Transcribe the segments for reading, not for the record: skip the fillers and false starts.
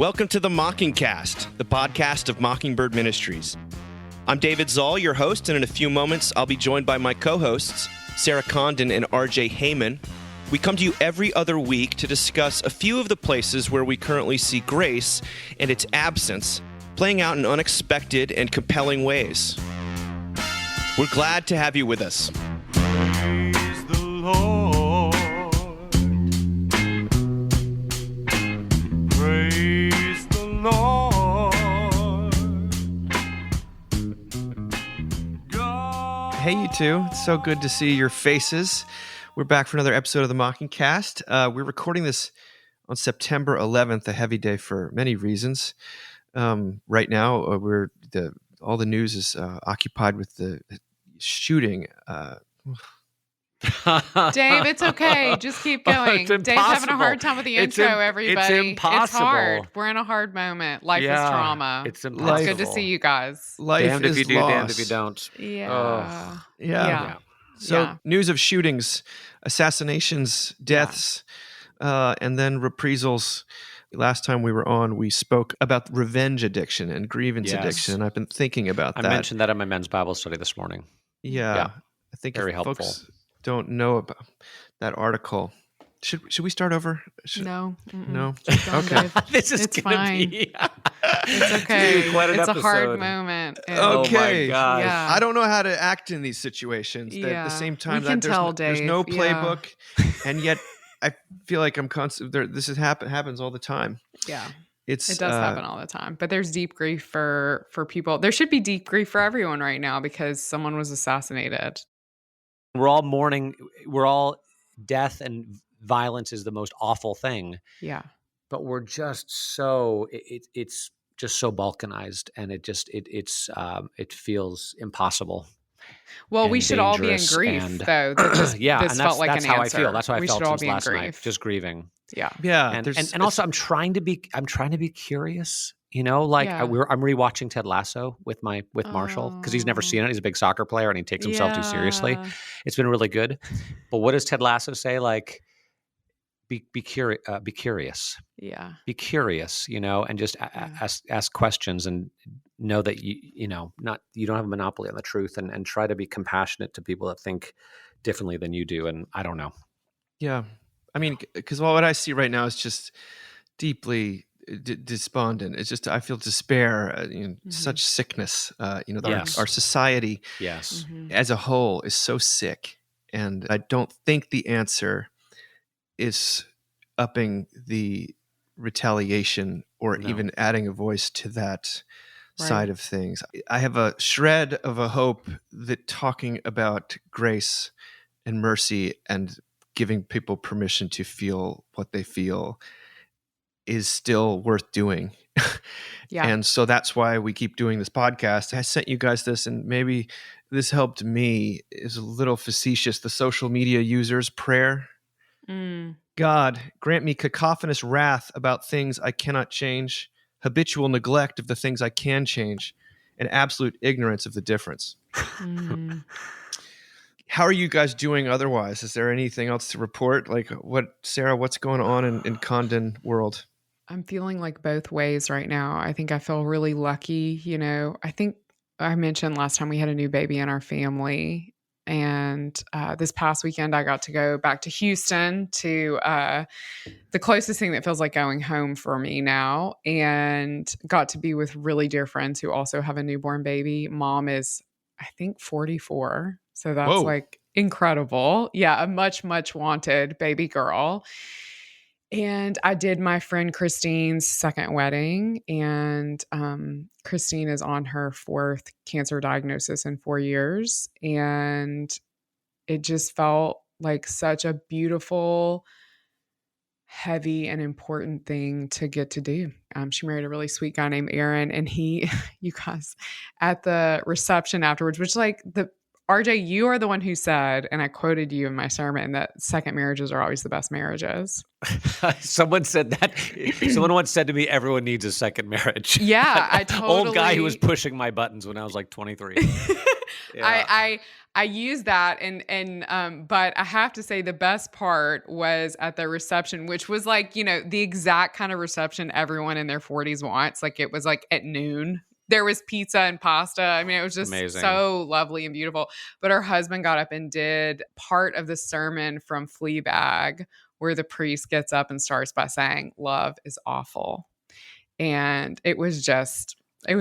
Welcome to the Mockingcast, the podcast of Mockingbird Ministries. I'm David Zoll, your host, and in a few moments, I'll be joined by my co-hosts, Sarah Condon and RJ Heyman. We come to you every other week to discuss a few of the places where we currently see grace and its absence playing out in unexpected and compelling ways. We're glad to have you with us. Praise the Lord. Praise the Lord. God. Hey, you two. It's so good to see your faces. We're back for another episode of the Mockingcast. We're recording this on September 11th, a heavy day for many reasons. Right now, all the news is occupied with the shooting. Dave, it's okay. Just keep going. It's Dave's having a hard time with the intro, everybody. It's impossible. It's hard. We're in a hard moment. Life is trauma. It's impossible. It's good to see you guys. Life Damned is if you do, lost. damned if you don't. Yeah. Yeah. So Yeah. news of shootings, assassinations, deaths, and then reprisals. Last time we were on, we spoke about revenge addiction and grievance Yes. addiction. And I've been thinking about I that. mentioned that in my men's Bible study this morning. Yeah. I think Very if helpful. folks don't know about that article, should we start over? No. No? Keep going, Okay. Dave. This is It's gonna fine. be. It's okay. Quite an It's a hard episode. moment. And- Okay. Oh my gosh. Yeah. I don't know how to act in these situations. At Yeah. the same We time, can there's, tell, there's Dave. no Yeah. playbook, and yet I feel like I'm constant. This happens all the time. Yeah. It It does happen all the time. But there's deep grief for people. There should be deep grief for everyone right now because someone was assassinated. We're all mourning. We're all death and violence is the most awful thing. Yeah. But we're just so it's just so balkanized, and it feels impossible. Well, we and should all be in dangerous grief, and- though. That just, Yeah, this and felt like that's an how answer. I feel. That's how I we felt should all since be in last grief. night, just grieving. Yeah. Yeah, And also I'm trying to be curious. You know, like Yeah. I'm rewatching Ted Lasso with Marshall because he's never seen it. He's a big soccer player and he takes himself too seriously. Yeah. It's been really good. But what does Ted Lasso say? Like, be curious. Yeah. Be curious. You know, and just ask questions and know that you don't have a monopoly on the truth, and try to be compassionate to people that think differently than you do. And I don't know. yeah. I mean, because what I see right now is just deeply despondent. It's just I feel despair. Such sickness. Yes. Our society Yes. Mhm. as a whole is so sick, and I don't think the answer is upping the retaliation or No. even adding a voice to that Right. side of things. I have a shred of a hope that talking about grace and mercy and giving people permission to feel what they feel is still worth doing. Yeah. And so that's why we keep doing this podcast. I sent you guys this, and maybe this helped me. Is a little facetious. The social media users' prayer. Mm. God, grant me cacophonous wrath about things I cannot change, habitual neglect of the things I can change, and absolute ignorance of the difference. Mm. How are you guys doing otherwise? Is there anything else to report? Like Sarah, what's going on in Condon world? I'm feeling like both ways right now. I think I feel really lucky. I think I mentioned last time we had a new baby in our family. And this past weekend, I got to go back to Houston to the closest thing that feels like going home for me now, and got to be with really dear friends who also have a newborn baby. Mom is, I think, 44. So that's Whoa. like incredible. Yeah, a much, much wanted baby girl. And I did my friend Christine's second wedding, and Christine is on her 4th cancer diagnosis in 4 years. And it just felt like such a beautiful, heavy, and important thing to get to do. She married a really sweet guy named Aaron, and you guys, at the reception afterwards, which like RJ, you are the one who said, and I quoted you in my sermon, that second marriages are always the best marriages. Someone said that. Someone once said to me, "Everyone needs a second marriage." Yeah, I Old guy who was totally- pushing my buttons when I was like 23. I use that and but I have to say the best part was at the reception, which was like, the exact kind of reception everyone in their 40s wants. Like it was like at noon. There was pizza and pasta. I mean, it was just Amazing. so lovely and beautiful. But her husband got up and did part of the sermon from Fleabag, where the priest gets up and starts by saying, "Love is awful." And it was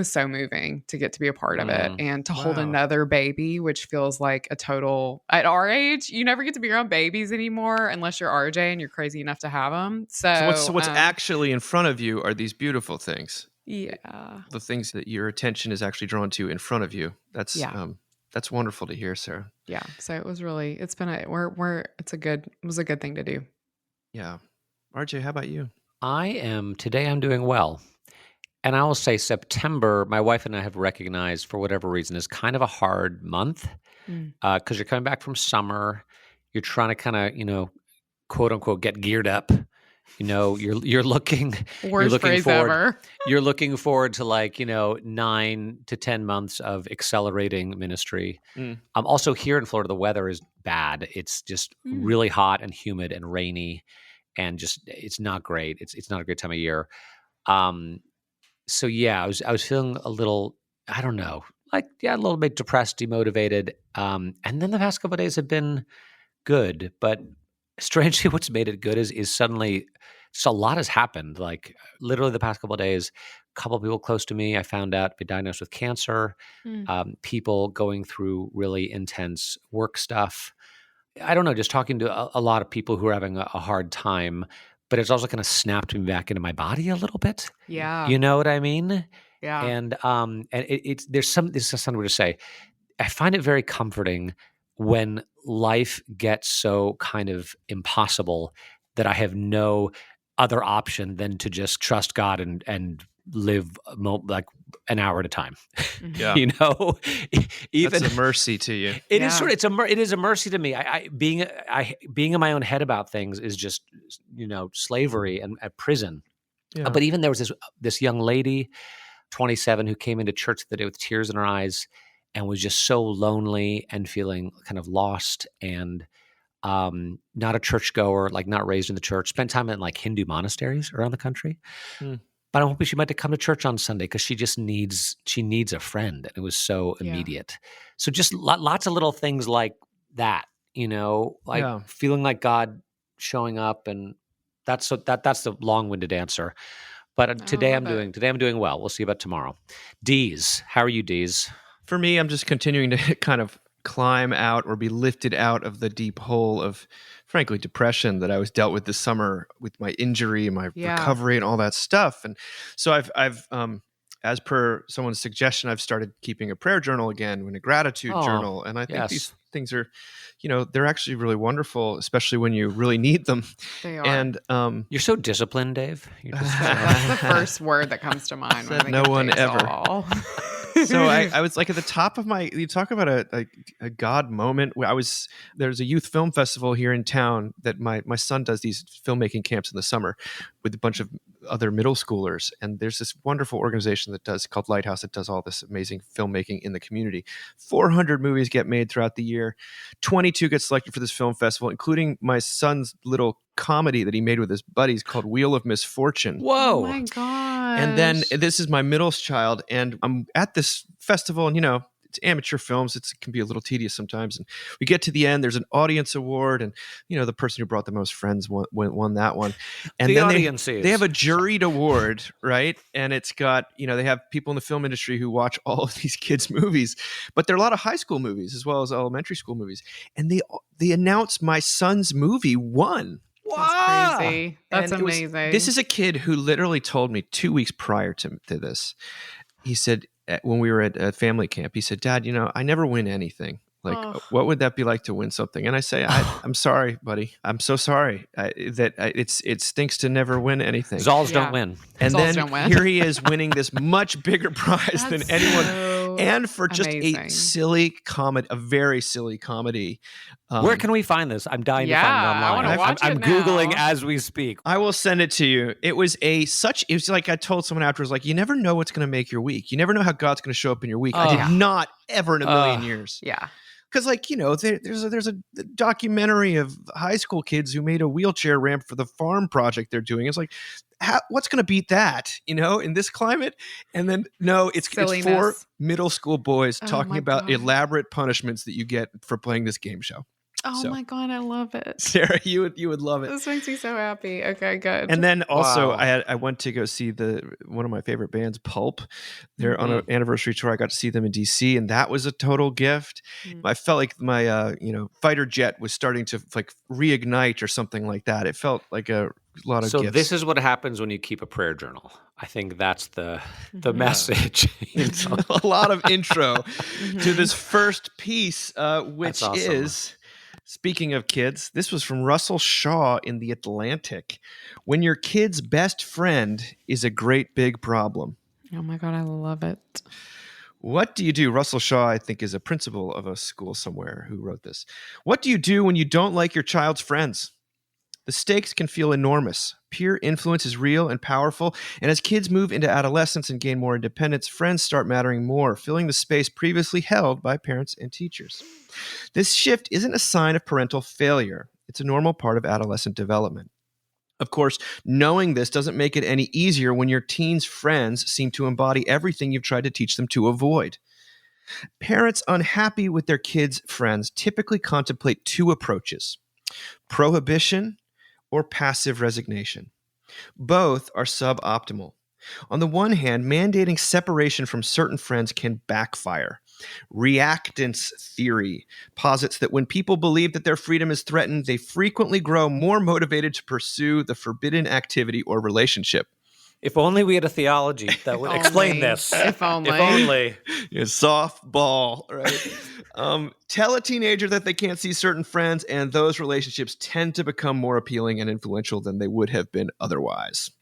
so moving to get to be a part of it and to hold another baby, which feels like a total, at our age, you never get to be around babies anymore unless you're RJ and you're crazy enough to have them. So what's actually in front of you are these beautiful things. Yeah. The things that your attention is actually drawn to in front of you. That's wonderful to hear, Sarah. Yeah. So it was really, it was a good thing to do. Yeah. RJ, how about you? Today I'm doing well. And I will say September, my wife and I have recognized for whatever reason is kind of a hard month because you're coming back from summer. You're trying to kind of, quote unquote, get geared up. You're looking phrase forward. Ever. You're looking forward to 9 to 10 months of accelerating ministry. Also here in Florida, the weather is bad. It's just really hot and humid and rainy, and just it's not great. It's not a good time of year. So yeah, I was feeling a little, I don't know, a little bit depressed, demotivated. And then the past couple of days have been good, but strangely, what's made it good is suddenly just a lot has happened. Like literally the past couple of days, a couple of people close to me, I found out been diagnosed with cancer. People going through really intense work stuff. I don't know, just talking to a lot of people who are having a hard time. But it's also kind of snapped me back into my body a little bit. Yeah. You know what I mean? Yeah. And there's something to say. I find it very comforting when life gets so kind of impossible that I have no other option than to just trust God and live like an hour at a time. Yeah. Even that's a mercy to you. It is a mercy to me. Being in my own head about things is just, slavery and at prison. Yeah. But even there was this young lady, 27, who came into church the day with tears in her eyes and was just so lonely and feeling kind of lost and not a churchgoer, like not raised in the church, spent time in like Hindu monasteries around the country. But I'm hoping she might come to church on Sunday because she needs a friend. And it was so immediate. So just lots of little things like that, feeling like God showing up. And that's the long-winded answer. But today I'm doing well. We'll see about tomorrow. Dees, how are you, Dees? For me, I'm just continuing to kind of climb out or be lifted out of the deep hole of, frankly, depression that I was dealt with this summer with my injury and my recovery and all that stuff. And so I've as per someone's suggestion, I've started keeping a prayer journal again and a gratitude journal. And I think these things are, they're actually really wonderful, especially when you really need them. They are. And you're so disciplined, Dave. That's the first word that comes to mind. When I think no of one Dave's ever. all. So I was like at the top of you talk about a God moment where there's a youth film festival here in town that my son does these filmmaking camps in the summer with a bunch of other middle schoolers. And there's this wonderful organization called Lighthouse that does all this amazing filmmaking in the community. 400 movies get made throughout the year. 22 get selected for this film festival, including my son's little comedy that he made with his buddies called Wheel of Misfortune. Whoa. Oh my gosh. And then this is my middle child, and I'm at this festival, and it's amateur films. It can be a little tedious sometimes. And we get to the end, there's an audience award, and the person who brought the most friends won that one. And the then audiences. they have a juried award, right? And it's got, they have people in the film industry who watch all of these kids' movies, but there are a lot of high school movies as well as elementary school movies. And they announced my son's movie won. That's crazy. That's amazing. This is a kid who literally told me 2 weeks prior to this. He said, when we were at a family camp, he said, "Dad, I never win anything. Like, what would that be like to win something?" And I say, "I'm sorry, buddy. I'm so sorry it stinks to never win anything. Zols don't win." And Zols then don't win. here he is winning this much bigger prize than anyone. and for just amazing. a silly comedy, a very silly comedy. Where can we find this? I'm dying to find it Yeah, I online. wanna watch I'm it Googling now. as we speak. I will send it to you. It was like I told someone afterwards, like, you never know what's going to make your week. You never know how God's going to show up in your week. I did Ugh. not ever in a million years. Yeah. Because, like, there's a documentary of high school kids who made a wheelchair ramp for the farm project they're doing. It's like, what's going to beat that, in this climate? And then, no, it's four Silliness. middle school boys Oh talking my about God. elaborate punishments that you get for playing this game show. Oh So. my God, I love it. Sarah, you would love it. This makes me so happy. Okay, good. And then also, Wow. I went to go see one of my favorite bands, Pulp. They're on an anniversary tour. I got to see them in DC, and that was a total gift. I felt like my fighter jet was starting to like reignite or something like that. It felt like a lot of So gifts. this is what happens when you keep a prayer journal. I think that's the message. a lot of intro to this first piece, which That's awesome. is. Speaking of kids, this was from Russell Shaw in The Atlantic. When your kid's best friend is a great big problem. Oh my God, I love it. What do you do? Russell Shaw, I think, is a principal of a school somewhere who wrote this. What do you do when you don't like your child's friends? The stakes can feel enormous. Peer influence is real and powerful, and as kids move into adolescence and gain more independence, friends start mattering more, filling the space previously held by parents and teachers. This shift isn't a sign of parental failure. It's a normal part of adolescent development. Of course, knowing this doesn't make it any easier when your teen's friends seem to embody everything you've tried to teach them to avoid. Parents unhappy with their kids' friends typically contemplate two approaches: prohibition or passive resignation. Both are suboptimal. On the one hand, mandating separation from certain friends can backfire. Reactance theory posits that when people believe that their freedom is threatened, they frequently grow more motivated to pursue the forbidden activity or relationship. If only we had a theology that would explain this. If only. If only. Softball, right? Tell a teenager that they can't see certain friends, and those relationships tend to become more appealing and influential than they would have been otherwise.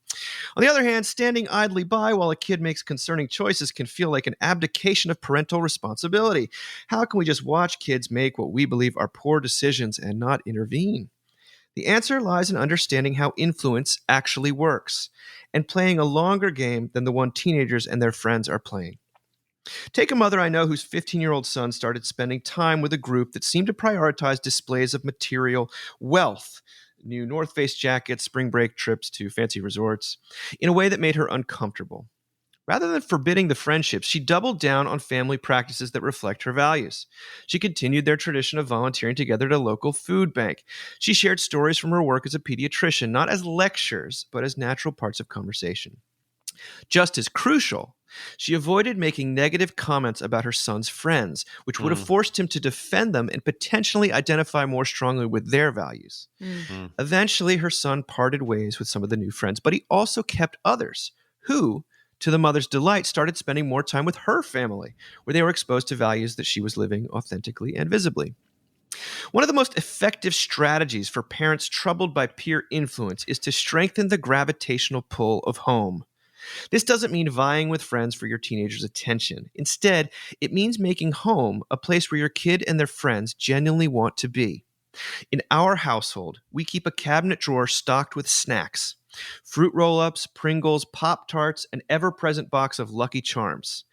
On the other hand, standing idly by while a kid makes concerning choices can feel like an abdication of parental responsibility. How can we just watch kids make what we believe are poor decisions and not intervene? The answer lies in understanding how influence actually works and playing a longer game than the one teenagers and their friends are playing. Take a mother I know whose 15-year-old son started spending time with a group that seemed to prioritize displays of material wealth, new North Face jackets, spring break trips to fancy resorts, in a way that made her uncomfortable. Rather than forbidding the friendships, she doubled down on family practices that reflect her values. She continued their tradition of volunteering together at a local food bank. She shared stories from her work as a pediatrician, not as lectures, but as natural parts of conversation. Just as crucial, she avoided making negative comments about her son's friends, which would have forced him to defend them and potentially identify more strongly with their values. Eventually, her son parted ways with some of the new friends, but he also kept others who, to the mother's delight, started spending more time with her family, where they were exposed to values that she was living authentically and visibly. One of the most effective strategies for parents troubled by peer influence is to strengthen the gravitational pull of home. This doesn't mean vying with friends for your teenager's attention. Instead, it means making home a place where your kid and their friends genuinely want to be. In our household, we keep a cabinet drawer stocked with snacks: fruit roll-ups, Pringles, Pop-Tarts, an ever-present box of Lucky Charms.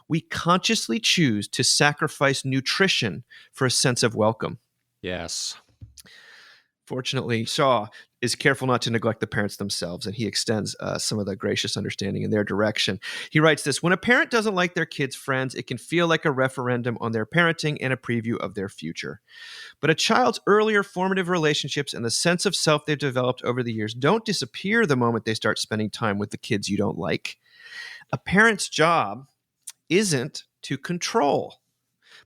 We consciously choose to sacrifice nutrition for a sense of welcome. Yes. Fortunately, Shaw is careful not to neglect the parents themselves, and he extends some of the gracious understanding in their direction. He writes this: when a parent doesn't like their kids' friends, it can feel like a referendum on their parenting and a preview of their future. But a child's earlier formative relationships and the sense of self they've developed over the years don't disappear the moment they start spending time with the kids you don't like. A parent's job isn't to control,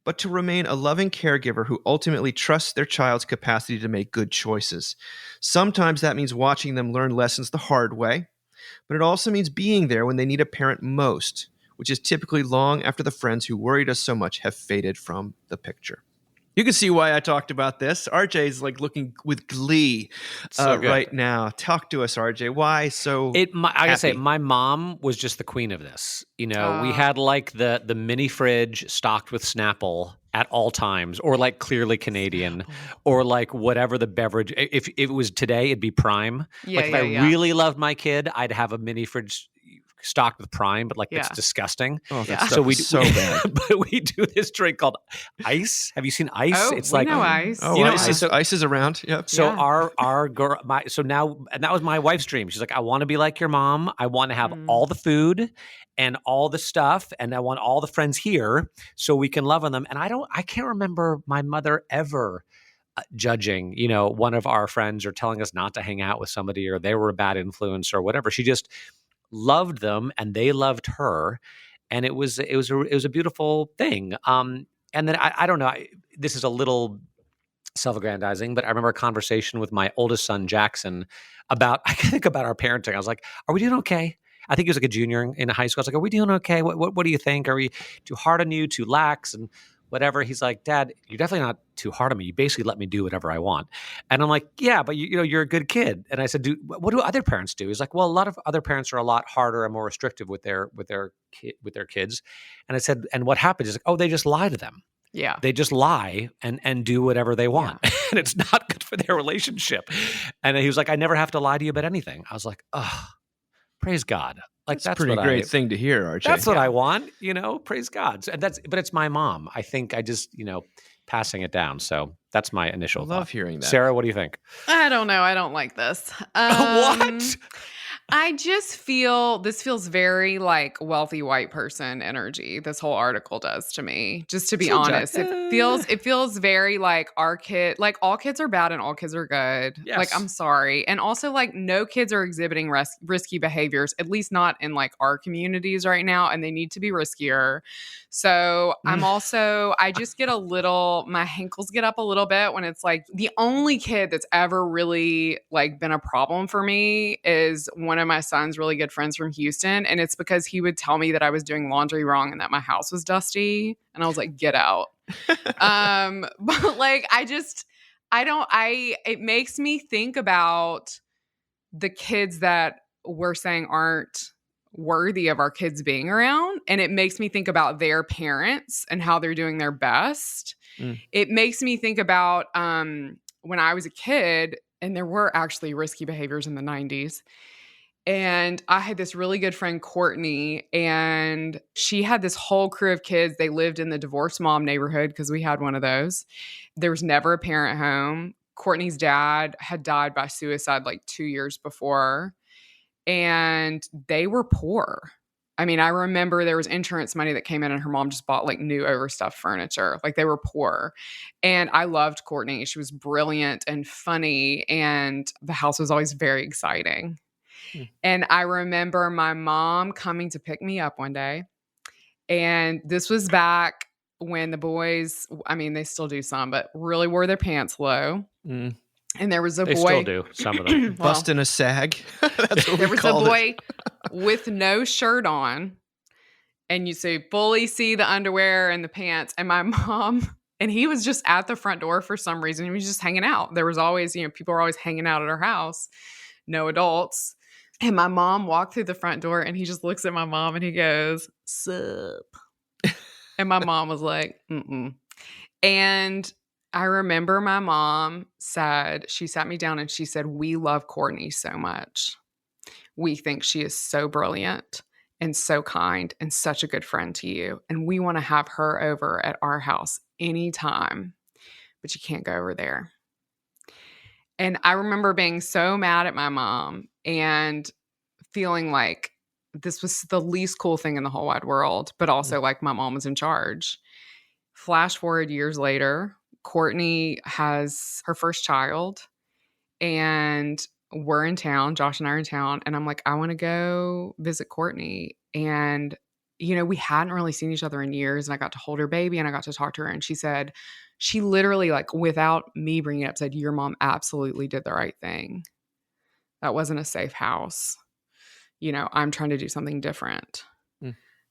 but to remain a loving caregiver who ultimately trusts their child's capacity to make good choices. Sometimes that means watching them learn lessons the hard way, but it also means being there when they need a parent most, which is typically long after the friends who worried us so much have faded from the picture. You can see why I talked about this. RJ's like looking with glee So good. right now. Talk to us, RJ. Why so I gotta say, happy? my mom was just the queen of this. We had like the mini fridge stocked with Snapple at all times, or like Clearly Canadian, or like whatever the beverage. If it was today, it'd be Prime. Yeah, Like if I really loved my kid, I'd have a mini fridge stocked with Prime, but like Yeah. it's disgusting. Oh, that Yeah. stuff is so bad. But we do this drink called Ice. Have you seen Ice? Oh, It's we like know Ice. Oh, You know, ice is around. Yep. So Yeah. our girl, so now, and that was my wife's dream. She's like, I want to be like your mom. I want to have all the food and all the stuff, and I want all the friends here so we can love on them. And I can't remember my mother ever judging, one of our friends or telling us not to hang out with somebody or they were a bad influence or whatever. She just loved them and they loved her, and it was a beautiful thing. And then I don't know. This is a little self-aggrandizing, but I remember a conversation with my oldest son, Jackson, I think about our parenting. I was like, are we doing okay? I think he was like a junior in high school. I was like, are we doing okay? What do you think? Are we too hard on you, too lax and whatever? He's like, Dad, you're definitely not too hard on me. You basically let me do whatever I want. And I'm like, yeah, but you're a good kid. And I said, what do other parents do? He's like, well, a lot of other parents are a lot harder and more restrictive with their kids. And I said, and what happens is like, oh, they just lie to them. Yeah. They just lie and do whatever they want. Yeah. And it's not good for their relationship. And he was like, I never have to lie to you about anything. I was like, oh, praise God. Like that's a pretty great thing to hear, RJ. That's what I want, praise God. But it's my mom. I think I just, passing it down. So that's my initial thought. I love hearing that. Sarah, what do you think? I don't know. I don't like this. What? I just feel this feels very like wealthy white person energy. This whole article does to me. Just to be honest, it feels very like our kid, like all kids are bad and all kids are good. Yes. Like I'm sorry, and also like no kids are exhibiting risky behaviors, at least not in like our communities right now, and they need to be riskier. So I'm also, I just get my hankles get up a little bit when it's like the only kid that's ever really like been a problem for me is one of my son's really good friends from Houston. And it's because he would tell me that I was doing laundry wrong and that my house was dusty. And I was like, get out. But like, it makes me think about the kids that we're saying aren't worthy of our kids being around. And it makes me think about their parents and how they're doing their best. It makes me think about when I was a kid, and there were actually risky behaviors in the 90s. And I had this really good friend, Courtney, and she had this whole crew of kids. They lived in the divorced mom neighborhood because we had one of those. There was never a parent home. Courtney's dad had died by suicide like 2 years before, and they were poor. I mean, I remember there was insurance money that came in and her mom just bought like new overstuffed furniture. Like they were poor. And I loved Courtney. She was brilliant and funny, and the house was always very exciting. And I remember my mom coming to pick me up one day. And this was back when the boys, I mean, they still do some, but really wore their pants low. And there was a boy. They still do, some of them. Busting a sag. That's what there we was a called boy with no shirt on. And you fully see the underwear and the pants. And my mom, and he was just at the front door for some reason. He was just hanging out. There was always, people were always hanging out at our house. No adults. And my mom walked through the front door and he just looks at my mom and he goes, "Sup?" And my mom was like, "Mm-mm." And I remember my mom she sat me down and she said, "We love Courtney so much. We think she is so brilliant and so kind and such a good friend to you. And we want to have her over at our house anytime, but you can't go over there." And I remember being so mad at my mom and feeling like this was the least cool thing in the whole wide world, but also like my mom was in charge. Flash forward years later, Courtney has her first child and we're in town. Josh and I are in town. And I'm like, I want to go visit Courtney. And, we hadn't really seen each other in years. And I got to hold her baby and I got to talk to her. And she literally, like, without me bringing it up, said, "Your mom absolutely did the right thing. That wasn't a safe house. I'm trying to do something different."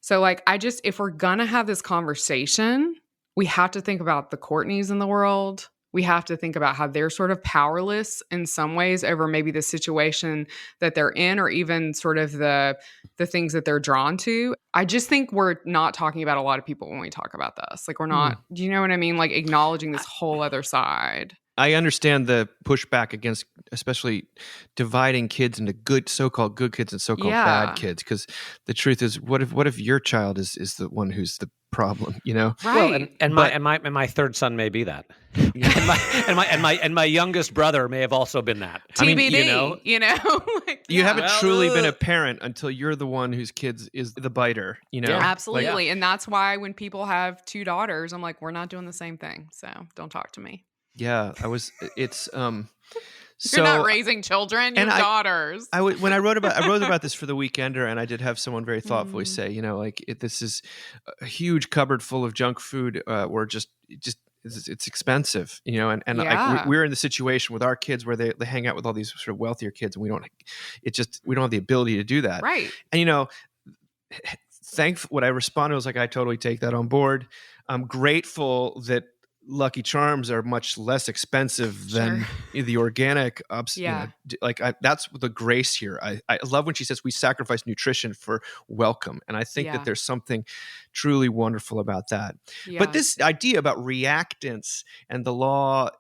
So, like, if we're going to have this conversation, we have to think about the Courtneys in the world. We have to think about how they're sort of powerless in some ways over maybe the situation that they're in, or even sort of the things that they're drawn to. I just think we're not talking about a lot of people when we talk about this. Like, we're not, do you know what I mean? Like, acknowledging this whole other side. I understand the pushback against, especially dividing kids into good, so-called good kids and so-called bad kids. Because the truth is, what if your child is the one who's the problem? You know, Right? Well, my third son may be that, and my youngest brother may have also been that. TBD, like, you haven't truly been a parent until you're the one whose kids is the biter. You know, yeah, absolutely, and that's why when people have 2 daughters, I'm like, we're not doing the same thing, so don't talk to me. Yeah, it's so you're not raising children, you're daughters. When I wrote about this for the Weekender, and I did have someone very thoughtfully say, like, this is a huge cupboard full of junk food, where just it's expensive, and we're in the situation with our kids where they hang out with all these sort of wealthier kids, and we don't have the ability to do that, right? And what I responded was like, I totally take that on board. I'm grateful that Lucky Charms are much less expensive than the organic. That's the grace here. I love when she says we sacrifice nutrition for welcome. And I think that there's something truly wonderful about that. Yeah. But this idea about reactance and the law,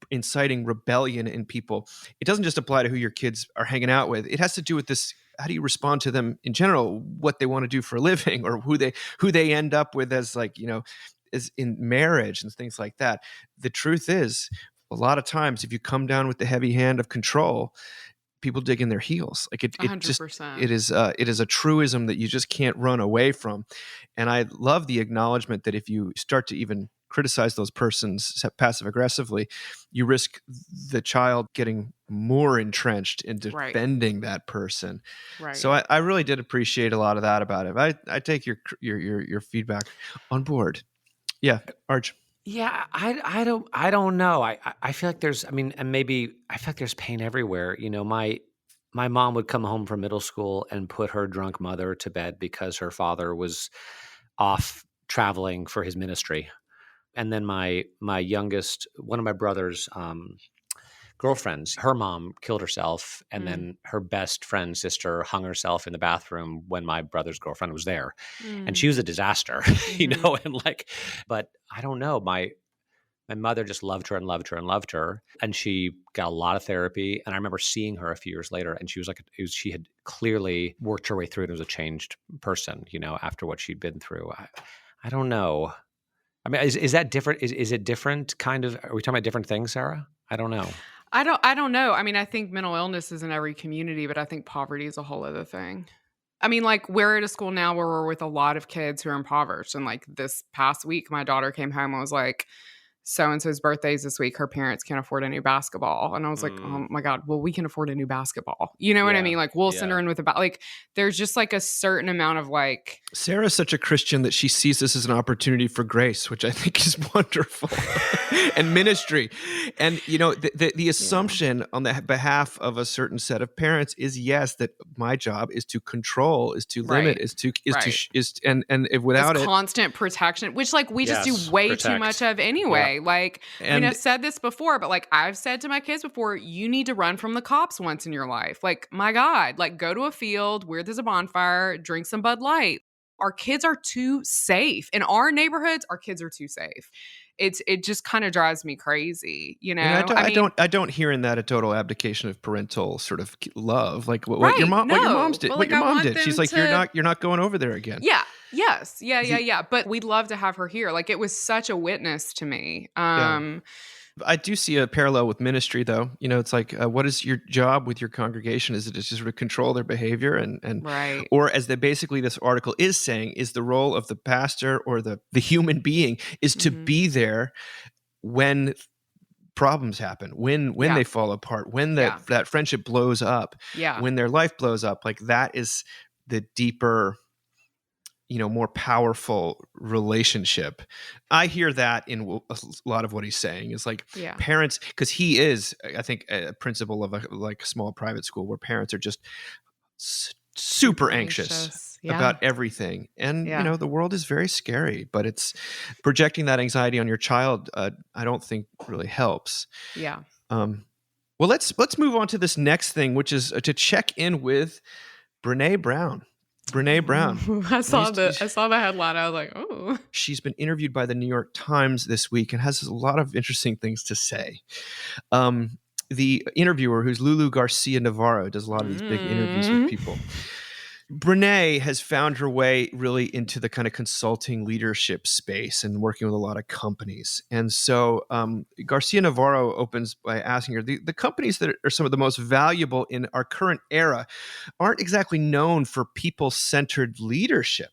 inciting rebellion in people, it doesn't just apply to who your kids are hanging out with. It has to do with this. How do you respond to them in general, what they want to do for a living, or who they end up with as is in marriage and things like that. The truth is, a lot of times, if you come down with the heavy hand of control, people dig in their heels. Like it 100%. it is a truism that you just can't run away from. And I love the acknowledgement that if you start to even criticize those persons passive aggressively, you risk the child getting more entrenched in defending that person. Right. So I really did appreciate a lot of that about it. I take your feedback on board. Yeah, Arch. Yeah, I don't know. I feel like there's, and maybe I feel like there's pain everywhere. My mom would come home from middle school and put her drunk mother to bed because her father was off traveling for his ministry. And then my youngest, one of my brother's girlfriends, her mom killed herself, and then her best friend's sister hung herself in the bathroom when my brother's girlfriend was there. And she was a disaster, but I don't know. My mother just loved her and loved her and loved her. And she got a lot of therapy. And I remember seeing her a few years later, and she was she had clearly worked her way through it as a changed person, after what she'd been through. I don't know. Is that different? Is it different kind of, are we talking about different things, Sarah? I don't know. I don't know. I think mental illness is in every community, but I think poverty is a whole other thing. We're at a school now where we're with a lot of kids who are impoverished. And this past week, my daughter came home and was like, so-and-so's birthday's this week. Her parents can't afford a new basketball. And I was like, oh my God, well, we can afford a new basketball. You know what I mean? We'll send her in with there's just a certain amount of Sarah's such a Christian that she sees this as an opportunity for grace, which I think is wonderful. And ministry. And, the assumption on the behalf of a certain set of parents is, yes, that my job is to controle, is to limit, and if without it's it. Constant protection, which we just do way too much of anyway. Yeah. I've said this before, but I've said to my kids before, you need to run from the cops once in your life. My God, go to a field where there's a bonfire, drink some Bud Light. Our kids are too safe. In our neighborhoods, our kids are too safe. It just kind of drives me crazy, I don't hear in that a total abdication of parental sort of love, what your mom did. What your mom did. She's like, you're not going over there again. Yeah. Yes. Yeah. But we'd love to have her here. It was such a witness to me. I do see a parallel with ministry, though. It's what is your job with your congregation? Is it just sort of control their behavior and right. Or as basically this article is saying, is the role of the pastor or the human being is to be there when problems happen, when they fall apart, when that friendship blows up, when their life blows up. That is the deeper, more powerful relationship. I hear that in a lot of what he's saying is parents, because he is, I think, a principal of a small private school where parents are just super anxious Yeah. about everything. And, Yeah. the world is very scary, but it's projecting that anxiety on your child, I don't think really helps. Yeah. Well, let's move on to this next thing, which is to check in with Brene Brown. Brene Brown. I saw the headline. I was like, oh. She's been interviewed by the New York Times this week and has a lot of interesting things to say. The interviewer, who's Lulu Garcia Navarro, does a lot of these big interviews with people. Brene has found her way really into the kind of consulting leadership space and working with a lot of companies. And so Garcia Navarro opens by asking her, the companies that are some of the most valuable in our current era aren't exactly known for people-centered leadership.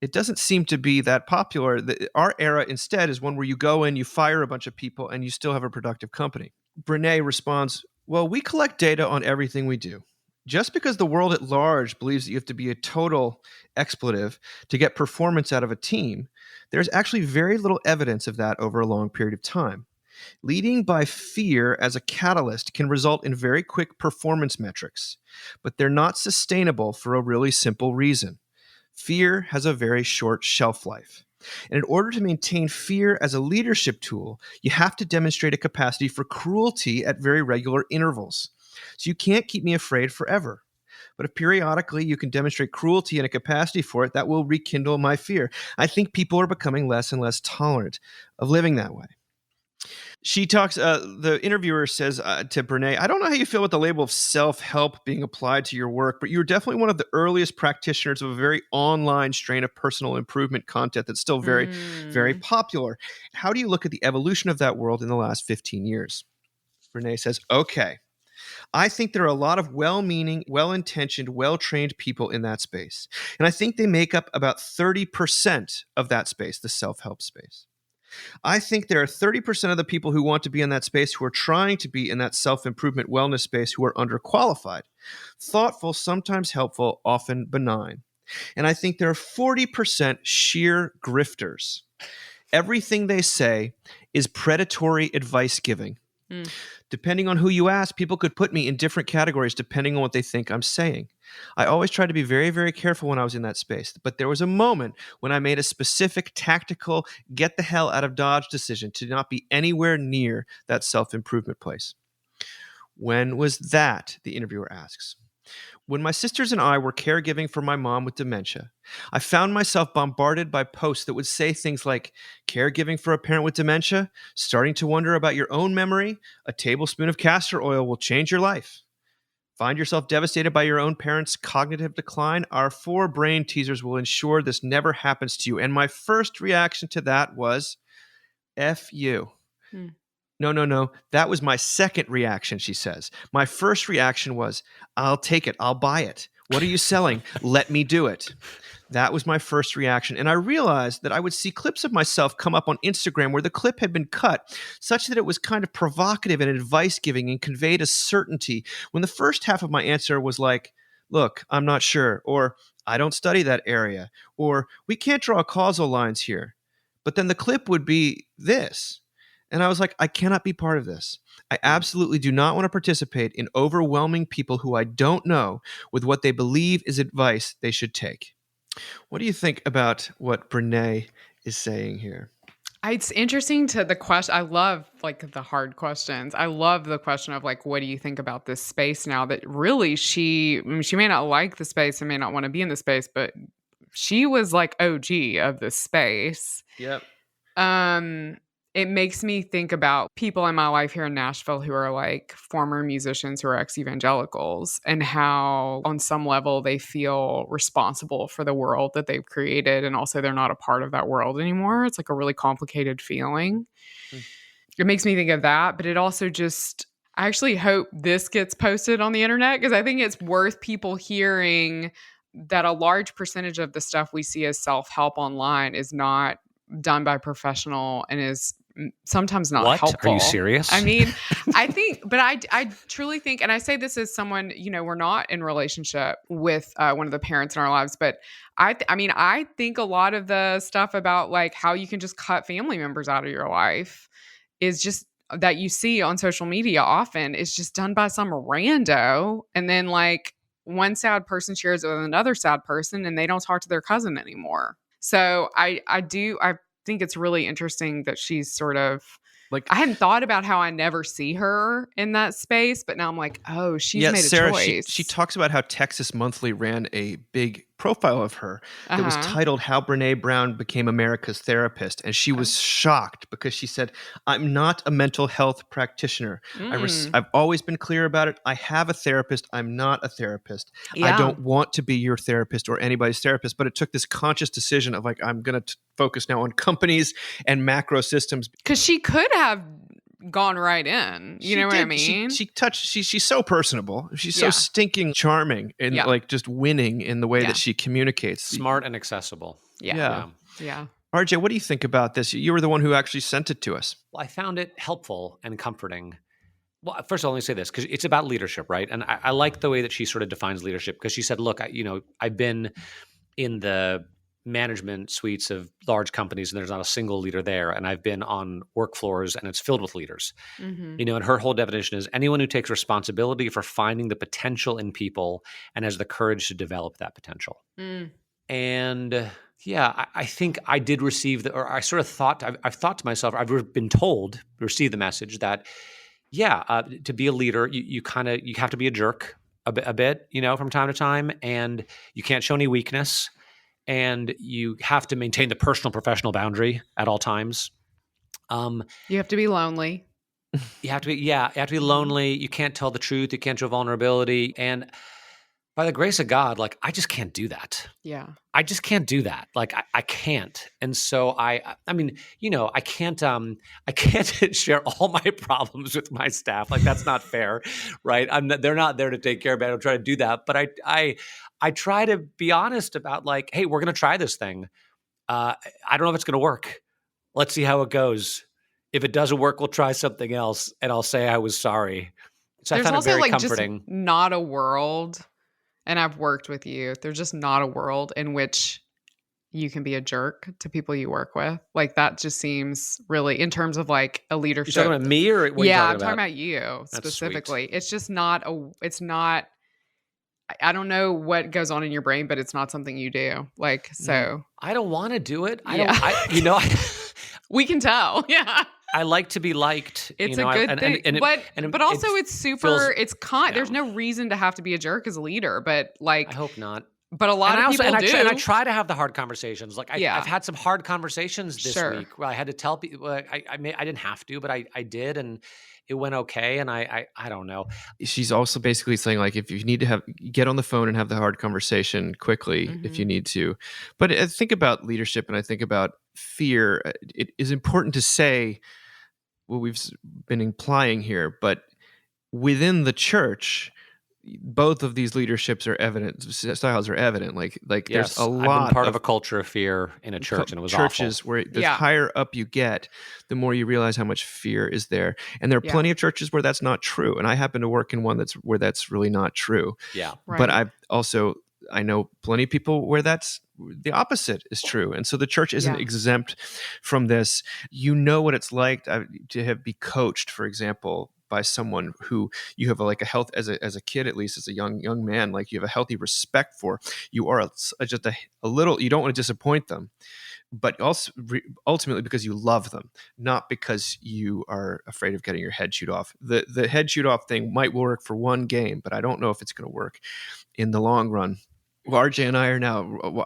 It doesn't seem to be that popular. Our era instead is one where you go in, you fire a bunch of people, and you still have a productive company. Brene responds, well, we collect data on everything we do. Just because the world at large believes that you have to be a total expletive to get performance out of a team, there's actually very little evidence of that over a long period of time. Leading by fear as a catalyst can result in very quick performance metrics, but they're not sustainable for a really simple reason. Fear has a very short shelf life. And in order to maintain fear as a leadership tool, you have to demonstrate a capacity for cruelty at very regular intervals. So you can't keep me afraid forever. But if periodically you can demonstrate cruelty and a capacity for it, that will rekindle my fear. I think people are becoming less and less tolerant of living that way. She talks, the interviewer says to Brene, I don't know how you feel about the label of self-help being applied to your work, but you're definitely one of the earliest practitioners of a very online strain of personal improvement content that's still very, very popular. How do you look at the evolution of that world in the last 15 years? Brene says, okay, I think there are a lot of well-meaning, well-intentioned, well-trained people in that space. And I think they make up about 30% of that space, the self-help space. I think there are 30% of the people who want to be in that space who are trying to be in that self-improvement wellness space who are underqualified, thoughtful, sometimes helpful, often benign. And I think there are 40% sheer grifters. Everything they say is predatory advice giving. Depending on who you ask, people could put me in different categories depending on what they think I'm saying. I always tried to be very, very careful when I was in that space, but there was a moment when I made a specific tactical get the hell out of Dodge decision to not be anywhere near that self-improvement place. When was that? The interviewer asks. When my sisters and I were caregiving for my mom with dementia, I found myself bombarded by posts that would say things like, caregiving for a parent with dementia, starting to wonder about your own memory, a tablespoon of castor oil will change your life. Find yourself devastated by your own parents' cognitive decline? Our 4 brain teasers will ensure this never happens to you. And my first reaction to that was, F you. No. That was my second reaction, she says. My first reaction was, I'll take it. I'll buy it. What are you selling? Let me do it. That was my first reaction. And I realized that I would see clips of myself come up on Instagram where the clip had been cut such that it was kind of provocative and advice giving and conveyed a certainty, when the first half of my answer was like, look, I'm not sure, or I don't study that area, or we can't draw causal lines here. But then the clip would be this. And I was like, I cannot be part of this. I absolutely do not want to participate in overwhelming people who I don't know with what they believe is advice they should take. What do you think about what Brene is saying here? It's interesting to the question. I love the hard questions. I love the question of what do you think about this space now that really she may not like the space and may not want to be in the space, but she was OG of the space. Yep. It makes me think about people in my life here in Nashville who are former musicians who are ex-evangelicals, and how on some level they feel responsible for the world that they've created. And also they're not a part of that world anymore. It's a really complicated feeling. It makes me think of that, but it also I actually hope this gets posted on the internet, because I think it's worth people hearing that a large percentage of the stuff we see as self-help online is not done by professional and is sometimes not helpful. Are you serious? I mean, I think, but I truly think, and I say this as someone, we're not in relationship with one of the parents in our lives, but I think a lot of the stuff about how you can just cut family members out of your life is just that you see on social media often is just done by some rando. And then one sad person shares it with another sad person and they don't talk to their cousin anymore. So I think it's really interesting that she's sort of Like, I hadn't thought about how I never see her in that space, but now I'm like, oh, she's yeah, made a Sarah, choice. she talks about how Texas Monthly ran a big profile of her that was titled "How Brene Brown Became America's Therapist," and she was shocked because she said, "I'm not a mental health practitioner. I've always been clear about it. I have a therapist. I'm not a therapist. I don't want to be your therapist or anybody's therapist." But it took this conscious decision of like, I'm going to focus now on companies and macro systems. Because she could have gone right in. You know what I mean? She's so personable. She's so stinking charming and like just winning in the way that she communicates. Smart and accessible. Yeah. RJ, what do you think about this? You were the one who actually sent it to us. Well, I found it helpful and comforting. Well, first of all, let me say this, because it's about leadership, right? And I like the way that she sort of defines leadership, because she said, look, I've been in the management suites of large companies and there's not a single leader there. And I've been on work floors and it's filled with leaders. And her whole definition is anyone who takes responsibility for finding the potential in people and has the courage to develop that potential. And I think I did receive I sort of thought, I've thought to myself, I've been told, received the message that, to be a leader, you have to be a jerk a bit, from time to time, and you can't show any weakness. And you have to maintain the personal professional boundary at all times. You have to be lonely. You have to be lonely. You can't tell the truth. You can't show vulnerability. And by the grace of God, like, I just can't do that. Yeah. I just can't do that. Like, I can't. And so I can't share all my problems with my staff. Like, that's not fair, right? They're not there to take care of me. I don't try to do that. But I try to be honest about, like, hey, we're going to try this thing. I don't know if it's going to work. Let's see how it goes. If it doesn't work, we'll try something else. And I'll say I was sorry. So There's I found also it very like comforting. just not a world, and I've worked with you. There's just not a world in which you can be a jerk to people you work with. Like, that just seems really, in terms of like a leadership. You're talking about me, or what are you I'm talking talking about? about you specifically. Sweet. It's just not I don't know what goes on in your brain, but it's not something you do. Like, so I don't want to do it. we can tell. Yeah. I like to be liked. It's a good thing. But also it's super, there's no reason to have to be a jerk as a leader, but like, I hope not. But a lot of people do. And I try to have the hard conversations. Like, I've had some hard conversations this week where I had to tell people, I didn't have to, but I did. And it went okay. And I don't know. She's also basically saying, like, if you need to get on the phone and have the hard conversation quickly, if you need to. But I think about leadership and I think about fear. It is important to say what we've been implying here, but within the church, both of these leaderships are evident. Styles are evident. Like yes, there's a lot. I've been part of a culture of fear in a church, and it was churches awful. Where the higher up you get, the more you realize how much fear is there. And there are plenty of churches where that's not true. And I happen to work in one where that's really not true. Yeah, right. But I know plenty of people where that's the opposite is true. And so the church isn't exempt from this. You know what it's like to be coached, for example, by someone who you have a health as a kid, at least as a young man, like you have a healthy respect for. You are just a little, you don't want to disappoint them, but also ultimately because you love them, not because you are afraid of getting your head chewed off. The head chewed off thing might work for one game, but I don't know if it's going to work in the long run. Well, RJ and I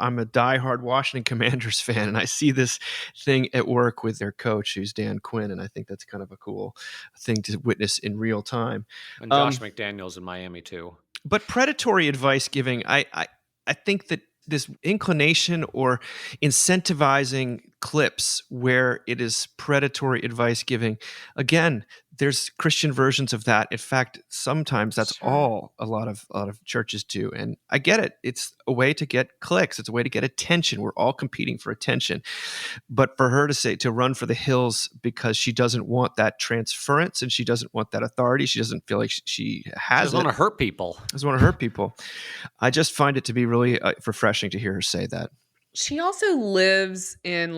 I'm a diehard Washington Commanders fan, and I see this thing at work with their coach, who's Dan Quinn, and I think that's kind of a cool thing to witness in real time. And Josh McDaniels in Miami too. But predatory advice giving, I think that this inclination or incentivizing clips where it is predatory advice giving, again, there's Christian versions of that. In fact, sometimes that's all a lot of churches do. And I get it. It's a way to get clicks. It's a way to get attention. We're all competing for attention. But for her to run for the hills because she doesn't want that transference and she doesn't want that authority, she doesn't feel like she has doesn't want to hurt people. Doesn't want to hurt people. I just find it to be really refreshing to hear her say that. She also lives in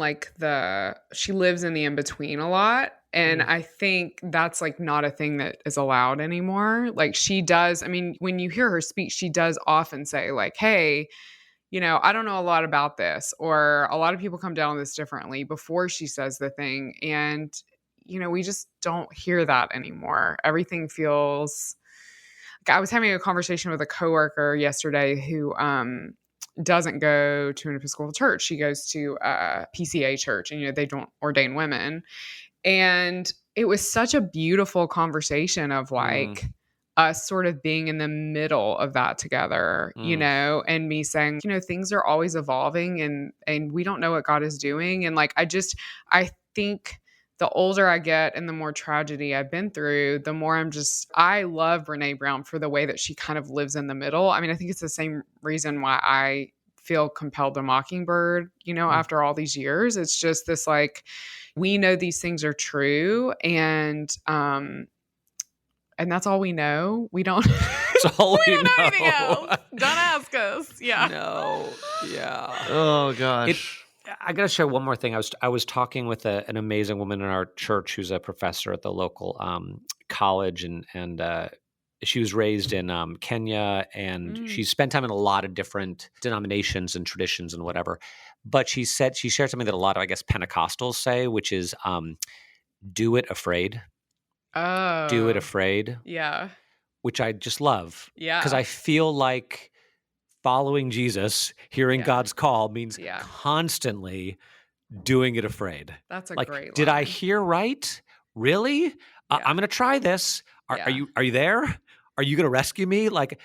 she lives in the in-between a lot. And I think that's like not a thing that is allowed anymore. Like she does, I mean, when you hear her speak, she does often say like, hey, I don't know a lot about this, or a lot of people come down on this differently before she says the thing. And, we just don't hear that anymore. Everything feels like I was having a conversation with a coworker yesterday who, doesn't go to an Episcopal church. She goes to a PCA church, and they don't ordain women. And it was such a beautiful conversation of like us sort of being in the middle of that together, and me saying, things are always evolving and we don't know what God is doing. And like, I think the older I get and the more tragedy I've been through, the more I love Brene Brown for the way that she kind of lives in the middle. I mean, I think it's the same reason why I feel compelled to Mockingbird, after all these years. It's just this like, we know these things are true, and that's all we know. We don't. That's all we don't know anything else. Don't ask us. Yeah. No. Yeah. Oh gosh. I got to share one more thing. I was talking with an amazing woman in our church who's a professor at the local college, and she was raised in Kenya, and she spent time in a lot of different denominations and traditions and whatever. But she shared something that a lot of, I guess, Pentecostals say, which is do it afraid. Oh. Do it afraid. Yeah. Which I just love. Yeah. Because I feel like following Jesus, hearing God's call means constantly doing it afraid. That's a like, great line. Did I hear right? Really? I'm going to try this. Are you there? Are you going to rescue me? Like,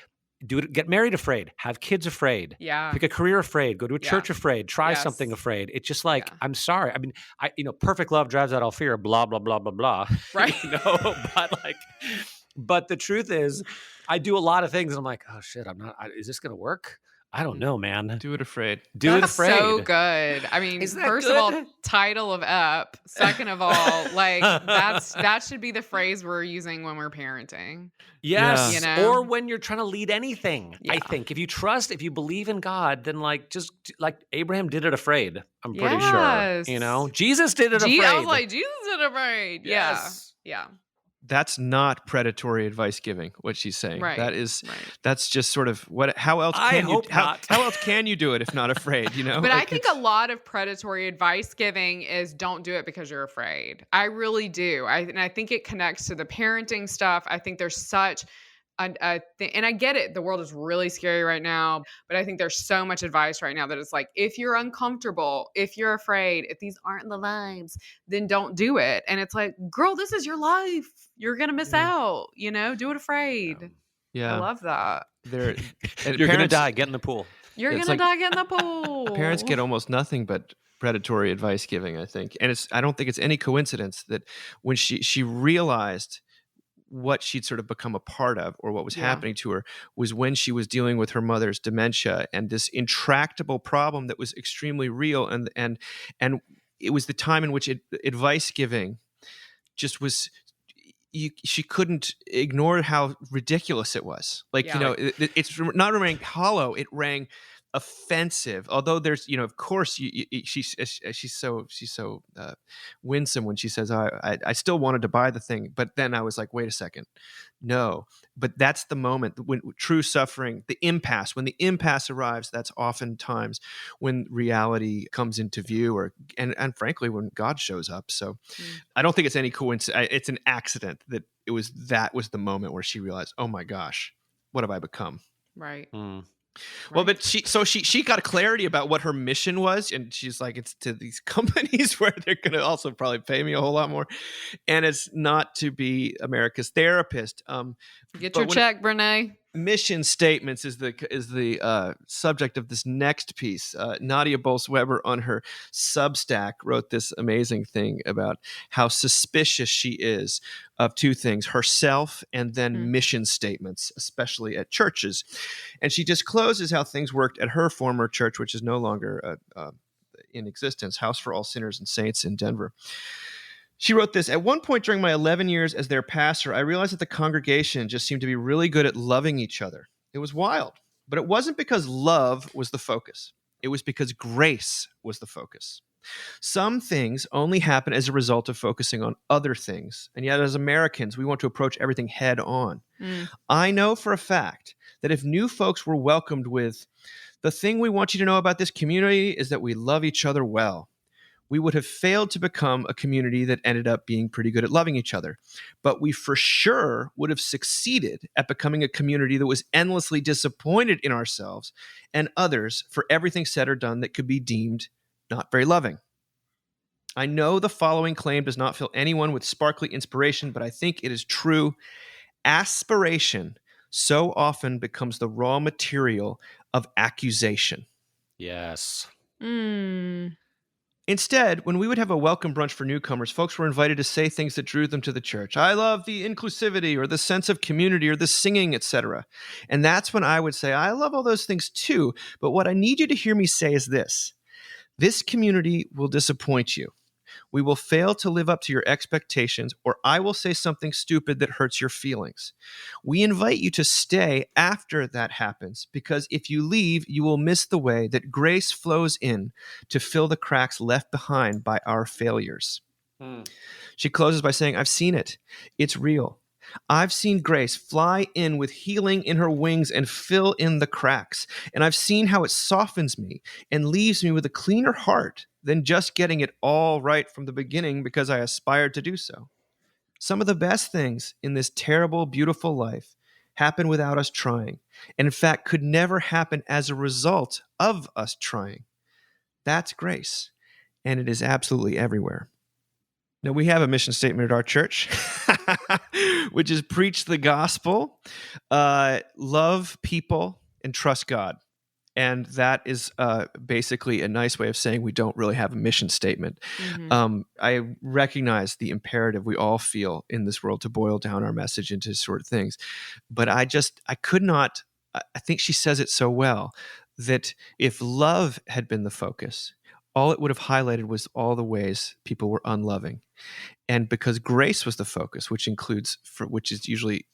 do it. Get married afraid. Have kids afraid. Yeah. Pick a career afraid. Go to a church afraid. Try something afraid. It's just like, I'm sorry. I mean, perfect love drives out all fear. Blah blah blah blah blah. Right. But the truth is, I do a lot of things, and I'm like, oh shit, I'm not. Is this going to work? I don't know, man. Do it afraid. Do it afraid. So good. I mean, first good? of all, title of ep. Second of all, like that should be the phrase we're using when we're parenting. Yes. Yeah. Or when you're trying to lead anything. Yeah. I think if you believe in God, then just like Abraham did it afraid. I'm pretty sure. Jesus did it afraid. I was like, Jesus did it afraid. Yes. Yeah. That's not predatory advice giving, what she's saying. Right. That's just sort of how else can you do it if not afraid, But I think a lot of predatory advice giving is don't do it because you're afraid. I really do. And I think it connects to the parenting stuff. I think there's such and I get it. The world is really scary right now, but I think there's so much advice right now that it's like, if you're uncomfortable, if you're afraid, if these aren't the vibes, then don't do it. And it's like, girl, this is your life. You're going to miss out, do it afraid. Yeah. I love that. You're going to die. Get in the pool. You're going to die. Get in the pool. Parents get almost nothing but predatory advice giving, I think. And I don't think it's any coincidence that when she realized what she'd sort of become a part of, or what was happening to her, was when she was dealing with her mother's dementia and this intractable problem that was extremely real. And it was the time in which advice giving just was, she couldn't ignore how ridiculous it was. Like, it's not rang hollow, it rang offensive. Although there's, of course, she's so winsome when she says, I still wanted to buy the thing, but then I was like, wait a second, no. But that's the moment when true suffering, the impasse, when the impasse arrives, that's oftentimes when reality comes into view, and frankly, when God shows up. So I don't think it's any coincidence. It's an accident that that was the moment where she realized, oh my gosh, what have I become? Right. Well, but she got clarity about what her mission was, and she's like, it's to these companies where they're going to also probably pay me a whole lot more, and it's not to be America's therapist. Get your check, Brene. Mission statements is the subject of this next piece. Nadia Bolz-Weber on her Substack wrote this amazing thing about how suspicious she is of two things: herself and then mission statements, especially at churches. And she discloses how things worked at her former church, which is no longer in existence, House for All Sinners and Saints in Denver. She wrote this: at one point during my 11 years as their pastor, I realized that the congregation just seemed to be really good at loving each other. It was wild, but it wasn't because love was the focus. It was because grace was the focus. Some things only happen as a result of focusing on other things. And yet, as Americans, we want to approach everything head on. I know for a fact that if new folks were welcomed with, the thing we want you to know about this community is that we love each other well, we would have failed to become a community that ended up being pretty good at loving each other. But we for sure would have succeeded at becoming a community that was endlessly disappointed in ourselves and others for everything said or done that could be deemed not very loving. I know the following claim does not fill anyone with sparkly inspiration, but I think it is true. Aspiration so often becomes the raw material of accusation. Yes. Instead, when we would have a welcome brunch for newcomers, folks were invited to say things that drew them to the church. I love the inclusivity or the sense of community or the singing, etc. And that's when I would say, I love all those things too, but what I need you to hear me say is this. This community will disappoint you. We will fail to live up to your expectations, or I will say something stupid that hurts your feelings. We invite you to stay after that happens, because if you leave, you will miss the way that grace flows in to fill the cracks left behind by our failures. She closes by saying, I've seen it. It's real. I've seen grace fly in with healing in her wings and fill in the cracks. And I've seen how it softens me and leaves me with a cleaner heart than just getting it all right from the beginning because I aspired to do so. Some of the best things in this terrible, beautiful life happen without us trying, and in fact could never happen as a result of us trying. That's grace, and it is absolutely everywhere. Now, we have a mission statement at our church, which is preach the gospel, love people, and trust God. And that is basically a nice way of saying we don't really have a mission statement. I recognize the imperative we all feel in this world to boil down our message into sort of things. But I could not, I think she says it so well, that if love had been the focus, all it would have highlighted was all the ways people were unloving. And because grace was the focus, which is usually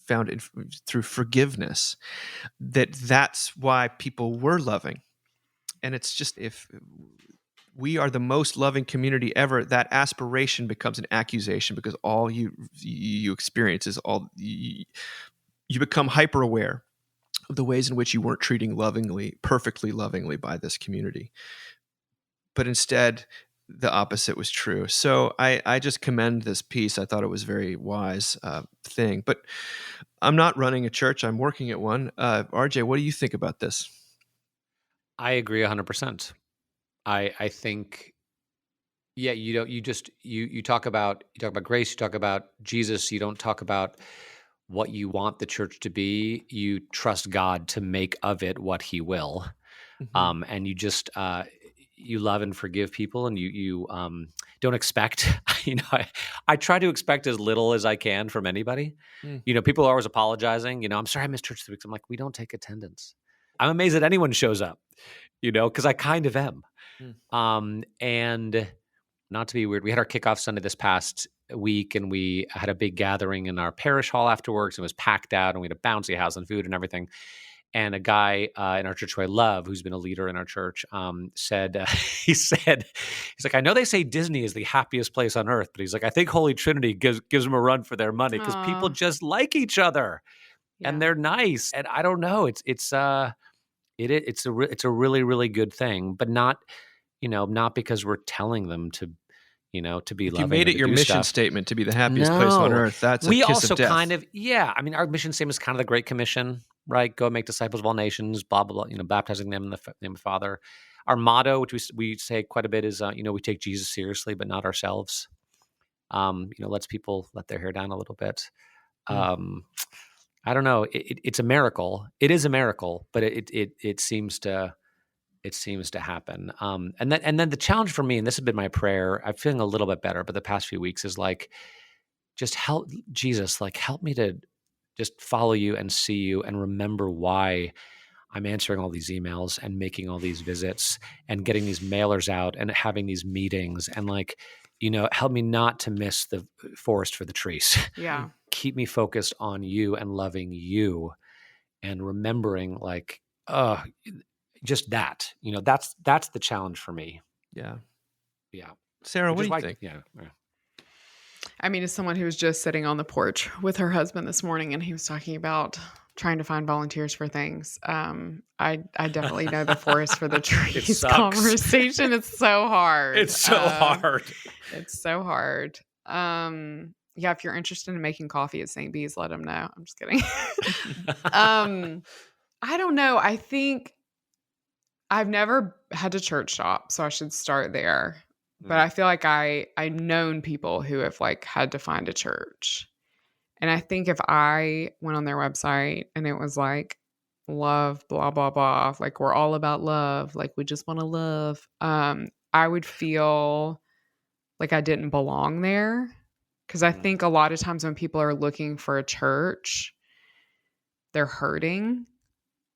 found through forgiveness, that's why people were loving. And it's just, if we are the most loving community ever, that aspiration becomes an accusation, because all you experience is you become hyper aware of the ways in which you weren't treating perfectly lovingly by this community. But instead, the opposite was true. So I just commend this piece. I thought it was a very wise thing. But I'm not running a church. I'm working at one. RJ, what do you think about this? I agree 100%. I think, yeah, you talk about grace, you talk about Jesus, you don't talk about what you want the church to be. You trust God to make of it what he will. And you just you love and forgive people, and you don't expect, I try to expect as little as I can from anybody. People are always apologizing, I'm sorry I missed church 3 weeks. I'm like, we don't take attendance. I'm amazed that anyone shows up, because I kind of am. And not to be weird, we had our kickoff Sunday this past week, and we had a big gathering in our parish hall afterwards. It was packed out, and we had a bouncy house and food and everything. And a guy in our church who I love, who's been a leader in our church, said, he's like, I know they say Disney is the happiest place on earth, but he's like, I think Holy Trinity gives them a run for their money, because people just like each other and they're nice. And I don't know, it's a really, really good thing, but not because we're telling them to be loving. You made it your mission statement to be the happiest place on earth. That's a we kiss also of death. kind of, our mission statement is kind of the Great Commission, right? Go make disciples of all nations, blah, blah, blah, baptizing them in the name of the Father. Our motto, which we say quite a bit, is, we take Jesus seriously, but not ourselves. Lets people let their hair down a little bit. I don't know. It's a miracle. It is a miracle, but it seems to happen. And then the challenge for me, and this has been my prayer, I'm feeling a little bit better, but the past few weeks is like, just help Jesus, help me to just follow you and see you and remember why I'm answering all these emails and making all these visits and getting these mailers out and having these meetings, and help me not to miss the forest for the trees. Yeah. Keep me focused on you and loving you and remembering just that, that's the challenge for me. Yeah. Yeah. Sarah, Which what is do you why- think? Yeah. I mean, as someone who was just sitting on the porch with her husband this morning and he was talking about trying to find volunteers for things, I definitely know the forest for the trees sucks. conversation. It's so hard. It's so hard. It's so hard. Yeah, if you're interested in making coffee at St. B's, let them know. I'm just kidding. I don't know. I think I've never had to church shop, so I should start there. But I feel like I've known people who have like had to find a church. And I think if I went on their website and it was like love, blah, blah, blah, like we're all about love, like we just want to love, I would feel like I didn't belong there. Because I think a lot of times when people are looking for a church, they're hurting.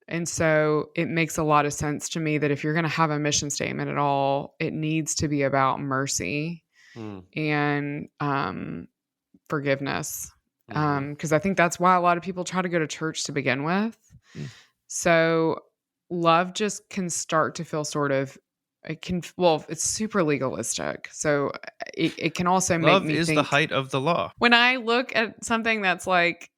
And so it makes a lot of sense to me that if you're going to have a mission statement at all, it needs to be about mercy and forgiveness. Because I think that's why a lot of people try to go to church to begin with. So love just can start to feel sort of, it's super legalistic. So it can also make Love me is think, the height of the law. when I look at something that's like,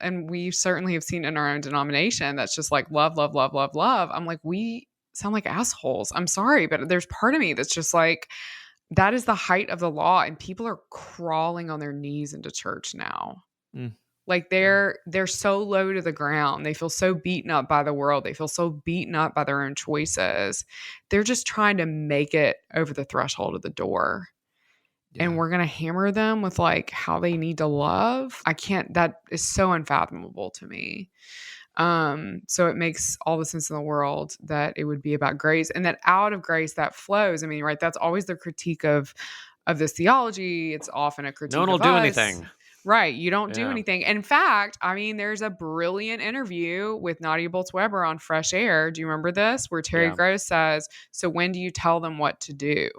and we certainly have seen in our own denomination, that's just like love, love, love, love, love. I'm like, we sound like assholes. I'm sorry, but there's part of me that's just like, that is the height of the law. And people are crawling on their knees into church now. Like they're so low to the ground. They feel so beaten up by the world. They feel so beaten up by their own choices. They're just trying to make it over the threshold of the door. Yeah. And we're going to hammer them with like how they need to love. That is so unfathomable to me. So it makes all the sense in the world that it would be about grace, and that out of grace that flows. I mean, right. That's always the critique of this theology. It's often a critique of No one will do us. anything. Right. You don't do anything. In fact, I mean, there's a brilliant interview with Nadia Bolz-Weber on Fresh Air. Do you remember this? Where Terry Gross says, so when do you tell them what to do?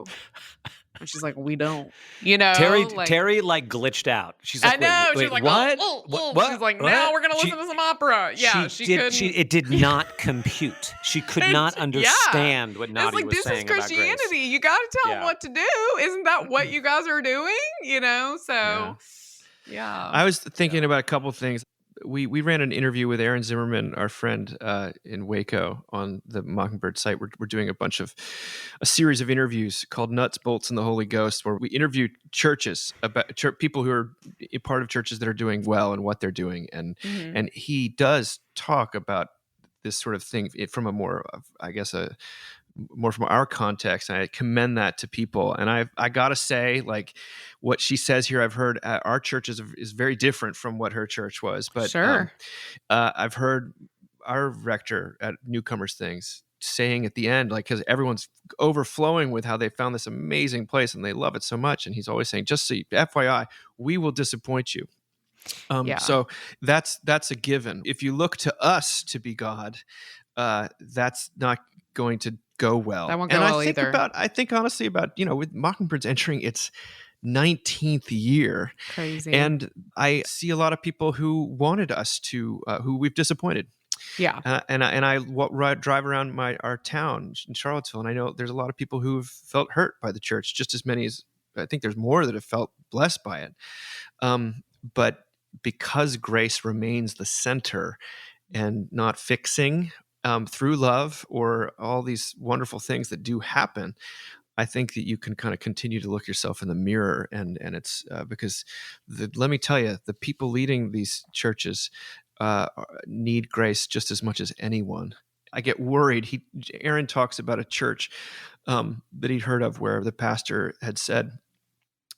And she's like, we don't, Terry like glitched out. She's like, I know. Wait, she's like, what? What? She's like, now we're going to listen to some opera. Yeah. It did not compute. She could not understand what Nadia was saying about grace. This is Christianity. You got to tell them what to do. Isn't that what you guys are doing? So yeah. I was thinking about a couple of things. We ran an interview with Aaron Zimmerman, our friend in Waco, on the Mockingbird site. We're doing a series of interviews called Nuts, Bolts, and the Holy Ghost, where we interview churches, about people who are a part of churches that are doing well and what they're doing. And and he does talk about this sort of thing from a more, I guess, more from our context. And I commend that to people. And I got to say, like, what she says here, I've heard at our church is very different from what her church was. But sure. I've heard our rector at Newcomers Things saying at the end, like, because everyone's overflowing with how they found this amazing place and they love it so much. And he's always saying, just so FYI, we will disappoint you. So that's a given. If you look to us to be God, that's not going to go well. That won't go well either. I think honestly about, with Mockingbirds entering its 19th year. Crazy. And I see a lot of people who wanted us to, who we've disappointed. Yeah. And I drive around our town in Charlottesville, and I know there's a lot of people who have felt hurt by the church, just as many as I think there's more that have felt blessed by it. But because grace remains the center and not fixing through love or all these wonderful things that do happen, I think that you can kind of continue to look yourself in the mirror, and it's because let me tell you, the people leading these churches need grace just as much as anyone. I get worried. Aaron talks about a church that he'd heard of where the pastor had said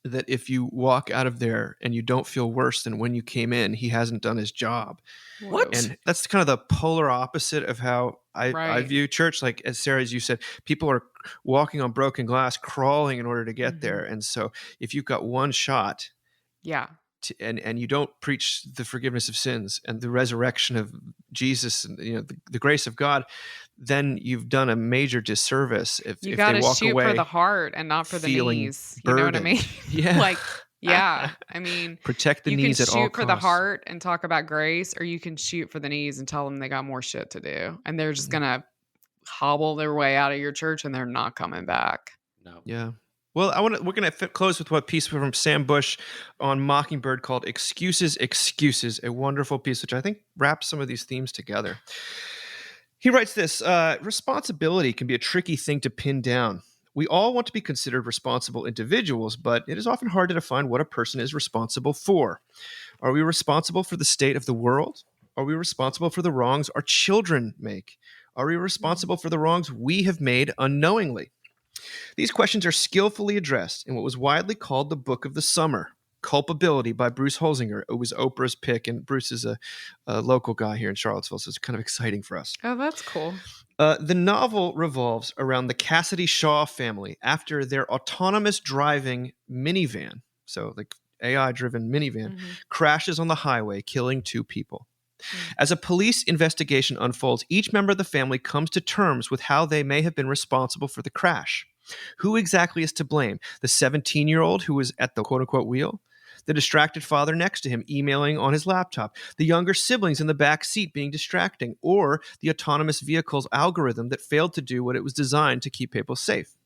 that if you walk out of there and you don't feel worse than when you came in, he hasn't done his job. What? And that's kind of the polar opposite of how I view church. Like, as Sarah, as you said, people are walking on broken glass, crawling in order to get there. And so if you've got one shot, and you don't preach the forgiveness of sins and the resurrection of Jesus and the grace of God, then you've done a major disservice. If you got to walk shoot away for the heart and not for the knees, you know what I mean? I mean, protect the knees at all costs. You can shoot for the heart and talk about grace, or you can shoot for the knees and tell them they got more shit to do, and they're just gonna hobble their way out of your church and they're not coming back. No. Yeah. Well, we're going to close with what piece from Sam Bush on Mockingbird called Excuses, Excuses, a wonderful piece which I think wraps some of these themes together. He writes this, responsibility can be a tricky thing to pin down. We all want to be considered responsible individuals, but it is often hard to define what a person is responsible for. Are we responsible for the state of the world? Are we responsible for the wrongs our children make? Are we responsible for the wrongs we have made unknowingly? These questions are skillfully addressed in what was widely called the Book of the Summer, Culpability by Bruce Holsinger. It was Oprah's pick, and Bruce is a local guy here in Charlottesville, so it's kind of exciting for us. Oh, that's cool. The novel revolves around the Cassidy Shaw family after their autonomous driving minivan, so the AI-driven minivan, crashes on the highway, killing 2 people. As a police investigation unfolds, each member of the family comes to terms with how they may have been responsible for the crash. Who exactly is to blame? The 17-year-old who was at the quote-unquote wheel? The distracted father next to him emailing on his laptop? The younger siblings in the back seat being distracting? Or the autonomous vehicle's algorithm that failed to do what it was designed to keep people safe?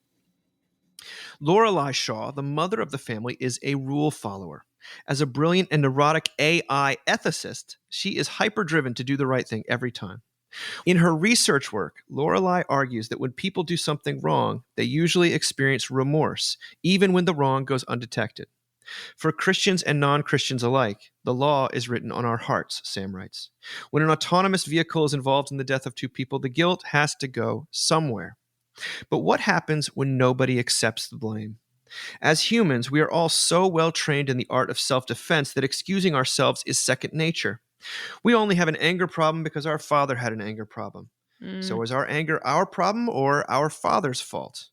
Lorelei Shaw, the mother of the family, is a rule follower. As a brilliant and neurotic AI ethicist, she is hyper-driven to do the right thing every time. In her research work, Lorelei argues that when people do something wrong, they usually experience remorse, even when the wrong goes undetected. For Christians and non-Christians alike, the law is written on our hearts, Sam writes. When an autonomous vehicle is involved in the death of 2 people, the guilt has to go somewhere. But what happens when nobody accepts the blame? As humans, we are all so well trained in the art of self-defense that excusing ourselves is second nature. We only have an anger problem because our father had an anger problem. So is our anger our problem or our father's fault?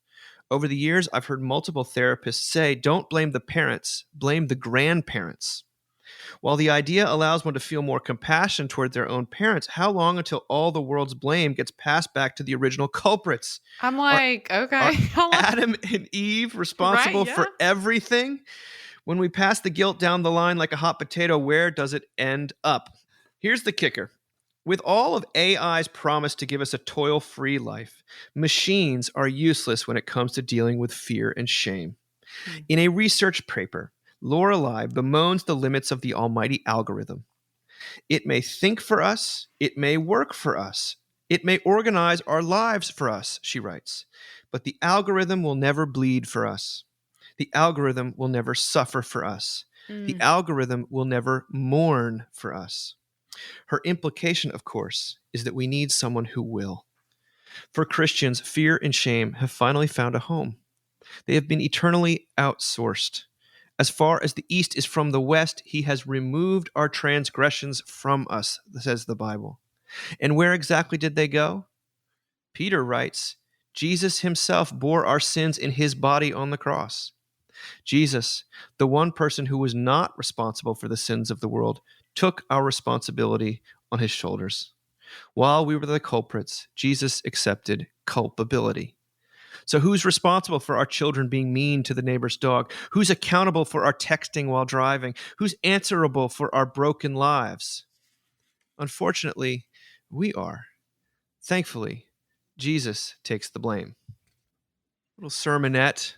Over the years, I've heard multiple therapists say, don't blame the parents, blame the grandparents. While the idea allows one to feel more compassion toward their own parents, how long until all the world's blame gets passed back to the original culprits? I'm like, okay. Are How long- Adam and Eve responsible Right, yeah. for everything? When we pass the guilt down the line like a hot potato, where does it end up? Here's the kicker. With all of AI's promise to give us a toil-free life, machines are useless when it comes to dealing with fear and shame. In a research paper, Lorelei bemoans the limits of the almighty algorithm. It may think for us, it may work for us, it may organize our lives for us, she writes, but the algorithm will never bleed for us. The algorithm will never suffer for us. The algorithm will never mourn for us. Her implication, of course, is that we need someone who will. For Christians, fear and shame have finally found a home. They have been eternally outsourced. As far as the east is from the west, he has removed our transgressions from us, says the Bible. And where exactly did they go? Peter writes, Jesus himself bore our sins in his body on the cross. Jesus, the one person who was not responsible for the sins of the world, took our responsibility on his shoulders. While we were the culprits, Jesus accepted culpability. So who's responsible for our children being mean to the neighbor's dog? Who's accountable for our texting while driving? Who's answerable for our broken lives? Unfortunately, we are. Thankfully, Jesus takes the blame. Little sermonette.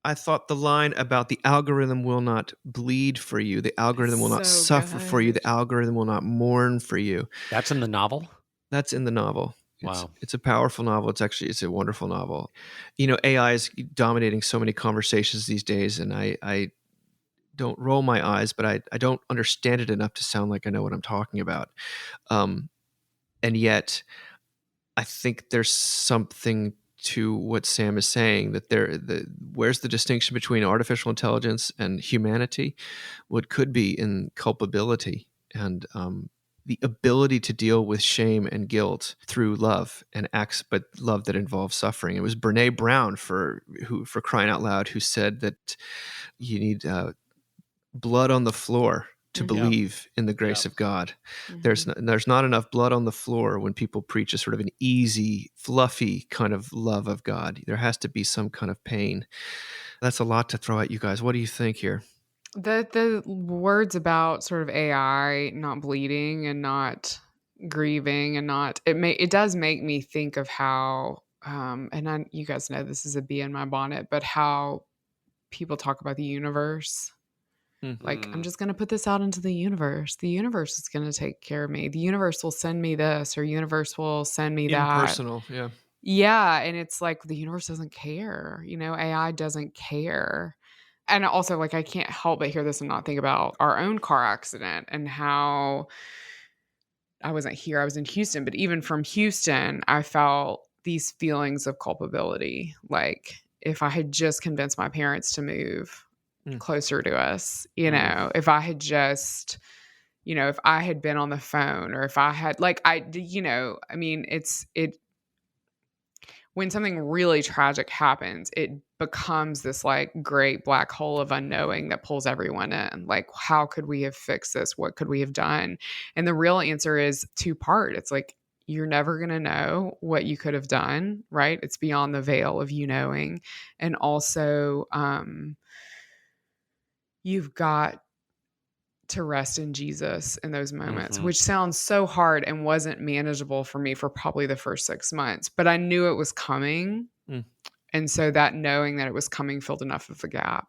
I thought the line about the algorithm will not bleed for you, the algorithm will not So suffer for you, good. the algorithm will not mourn for you. That's in the novel? That's in the novel. Wow. It's a powerful novel. It's a wonderful novel. You know, AI is dominating so many conversations these days, and I don't roll my eyes, but I don't understand it enough to sound like I know what I'm talking about. And yet, I think there's something to what Sam is saying, that where's the distinction between artificial intelligence and humanity? What could be in culpability and the ability to deal with shame and guilt through love and acts, but love that involves suffering. It was Brene Brown, for crying out loud, who said that you need blood on the floor to believe in the grace of God. There's not enough blood on the floor when people preach a sort of an easy, fluffy kind of love of God. There has to be some kind of pain. That's a lot to throw at you guys. What do you think here? The words about sort of AI not bleeding and not grieving and not it does make me think of how and you guys know this is a bee in my bonnet, but how people talk about the universe. Like, I'm just going to put this out into the universe. The universe is going to take care of me. The universe will send me this, or universe will send me that. Impersonal, yeah. Yeah. And it's like the universe doesn't care. AI doesn't care. And also, like, I can't help but hear this and not think about our own car accident and how I wasn't here. I was in Houston. But even from Houston, I felt these feelings of culpability. Like, if I had just convinced my parents to move closer to us, if I had just, if I had been on the phone, or if I had, like, when something really tragic happens, it becomes this like great black hole of unknowing that pulls everyone in. Like, how could we have fixed this? What could we have done? And the real answer is two-part. It's like, you're never going to know what you could have done, right? It's beyond the veil of you knowing. And also, you've got to rest in Jesus in those moments, which sounds so hard and wasn't manageable for me for probably the first 6 months, but I knew it was coming. And so that knowing that it was coming filled enough of a gap.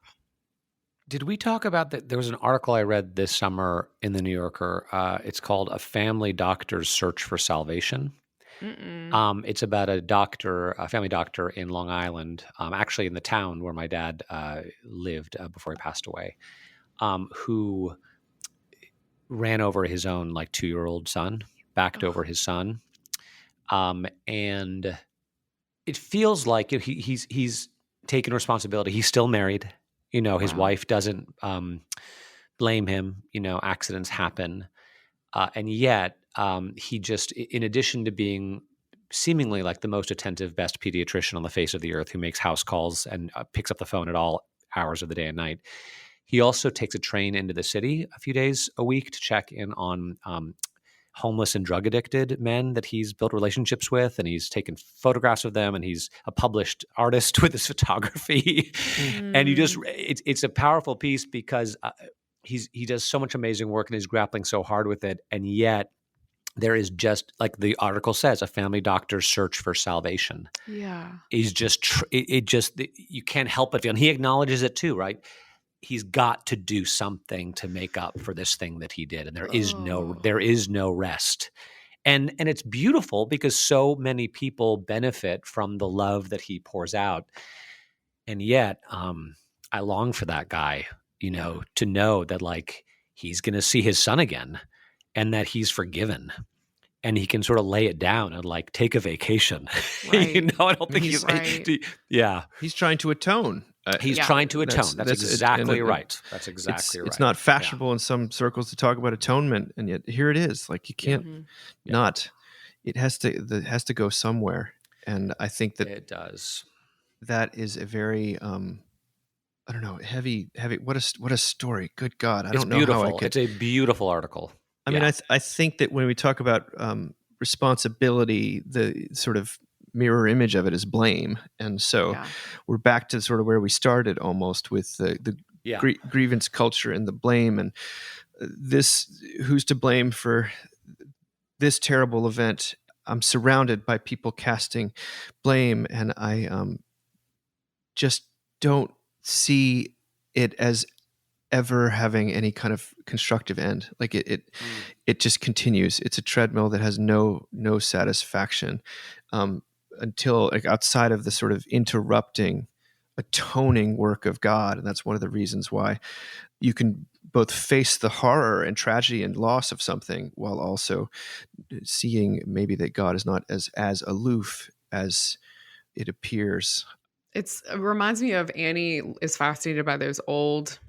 Did we talk about that? There was an article I read this summer in the New Yorker. It's called "A Family Doctor's Search for Salvation." It's about a family doctor in Long Island, actually in the town where my dad lived before he passed away, who ran over his own like 2-year-old son, backed over his son. And it feels like he's taken responsibility. He's still married. His wife doesn't blame him. Accidents happen. And yet he just, in addition to being seemingly like the most attentive, best pediatrician on the face of the earth, who makes house calls and picks up the phone at all hours of the day and night, he also takes a train into the city a few days a week to check in on homeless and drug addicted men that he's built relationships with, and he's taken photographs of them, and he's a published artist with his photography. And it's a powerful piece because he does so much amazing work and he's grappling so hard with it. And yet there is, just like the article says, a family doctor's search for salvation. Yeah. Is just, you can't help but feel, and he acknowledges it too, right? He's got to do something to make up for this thing that he did. And there is no rest. And it's beautiful because so many people benefit from the love that he pours out. And yet, I long for that guy, to know that like he's going to see his son again and that he's forgiven and he can sort of lay it down and like take a vacation. Right. I don't think he's right. Yeah. He's trying to atone. He's trying to atone. That's exactly right. That's exactly right. It's not fashionable in some circles to talk about atonement, and yet here it is. Like, you can't not. It has to go somewhere, and I think that it does. That is a very I don't know, heavy. What a story! Good God, I don't know beautiful. How I could. It's a beautiful article. I mean, I think that when we talk about responsibility, the sort of mirror image of it is blame, and so we're back to sort of where we started, almost with the grievance culture and the blame, and who's to blame for this terrible event. I'm surrounded by people casting blame, and I just don't see it as ever having any kind of constructive end. Like it just continues. It's a treadmill that has no satisfaction until, like, outside of the sort of interrupting, atoning work of God. And that's one of the reasons why you can both face the horror and tragedy and loss of something while also seeing maybe that God is not as aloof as it appears. It reminds me of Annie is fascinated by those old,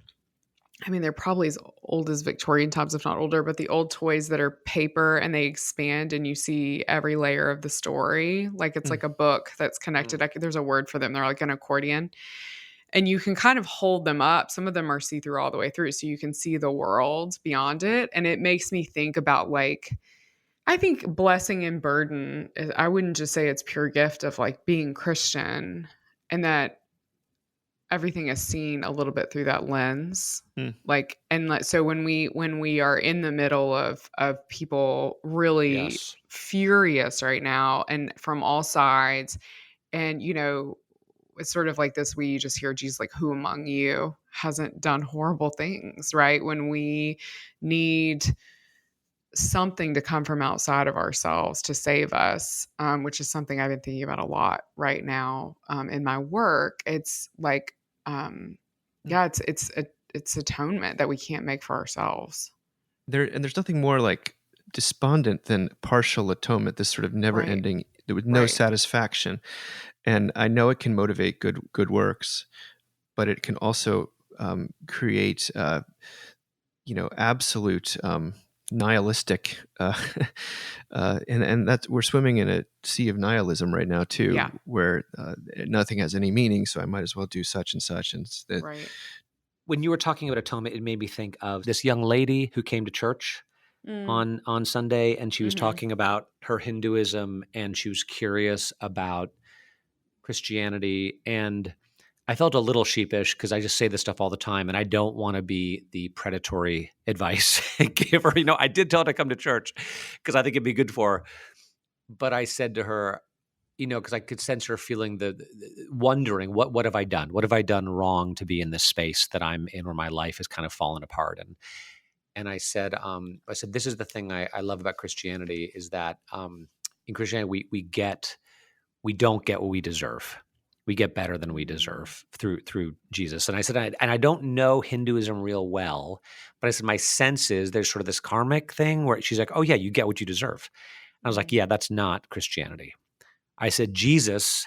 I mean, they're probably as old as Victorian times, if not older, but the old toys that are paper and they expand and you see every layer of the story. Like it's like a book that's connected. There's a word for them. They're like an accordion. And you can kind of hold them up. Some of them are see-through all the way through, so you can see the world beyond it. And it makes me think about, like, I think blessing and burden, I wouldn't just say it's pure gift of like being Christian, and that everything is seen a little bit through that lens. Like, and so when we are in the middle of people really furious right now and from all sides, And, it's sort of like this, we just hear Jesus like, who among you hasn't done horrible things, right? When we need something to come from outside of ourselves to save us, which is something I've been thinking about a lot right now in my work. It's like, it's atonement that we can't make for ourselves. There's nothing more like despondent than partial atonement, this sort of never-ending, with no satisfaction. And I know it can motivate good works, but it can also create, absolute nihilistic, and that's, we're swimming in a sea of nihilism right now too, where nothing has any meaning, so I might as well do such and such. And when you were talking about atonement, it made me think of this young lady who came to church on Sunday, and she was talking about her Hinduism, and she was curious about Christianity. And I felt a little sheepish because I just say this stuff all the time, and I don't want to be the predatory advice giver. I did tell her to come to church because I think it'd be good for her. But I said to her, because I could sense her feeling wondering, what have I done? What have I done wrong to be in this space that I'm in, where my life has kind of fallen apart? And I said, this is the thing I love about Christianity, is that in Christianity we don't get what we deserve. We get better than we deserve through Jesus. And I said, I don't know Hinduism real well, but I said, my sense is there's sort of this karmic thing where she's like, oh yeah, you get what you deserve. And I was like, yeah, that's not Christianity. I said, Jesus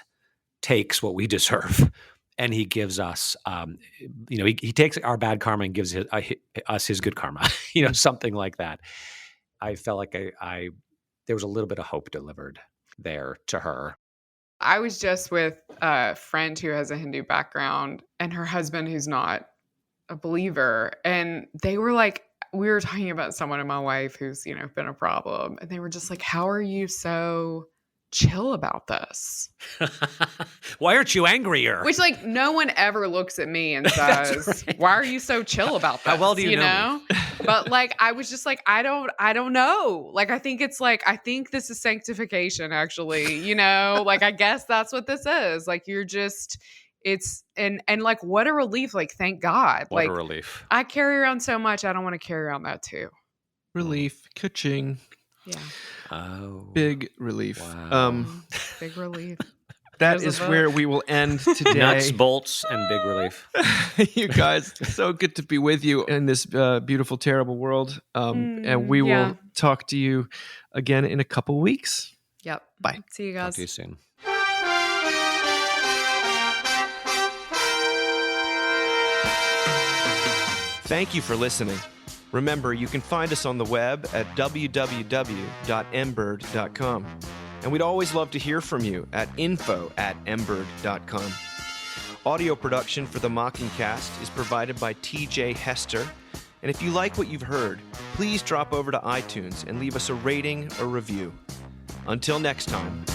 takes what we deserve, and he gives us, he takes our bad karma and gives us his good karma, something like that. I felt like there was a little bit of hope delivered there to her. I was just with a friend who has a Hindu background and her husband who's not a believer. And they were like, we were talking about someone in my life who's, been a problem. And they were just like, how are you so chill about this? Why aren't you angrier? Which, like, no one ever looks at me and says, why are you so chill about this? How well do you know me? But like, I was just like, I don't know. Like, I think this is sanctification, actually, like, I guess that's what this is. Like, and like, what a relief. Like, thank God. What a relief. I carry around so much. I don't want to carry around that too. Relief. Ka-ching. Yeah. Oh. Big relief. Wow. Big relief. That is where we will end today. Nuts, bolts, and big relief. You guys, so good to be with you in this beautiful, terrible world. And we will talk to you again in a couple weeks. Yep. Bye. See you guys. Talk to you soon. Thank you for listening. Remember, you can find us on the web at www.mbird.com. And we'd always love to hear from you at info@mbird.com. Audio production for the Mockingcast is provided by TJ Hester. And if you like what you've heard, please drop over to iTunes and leave us a rating or review. Until next time.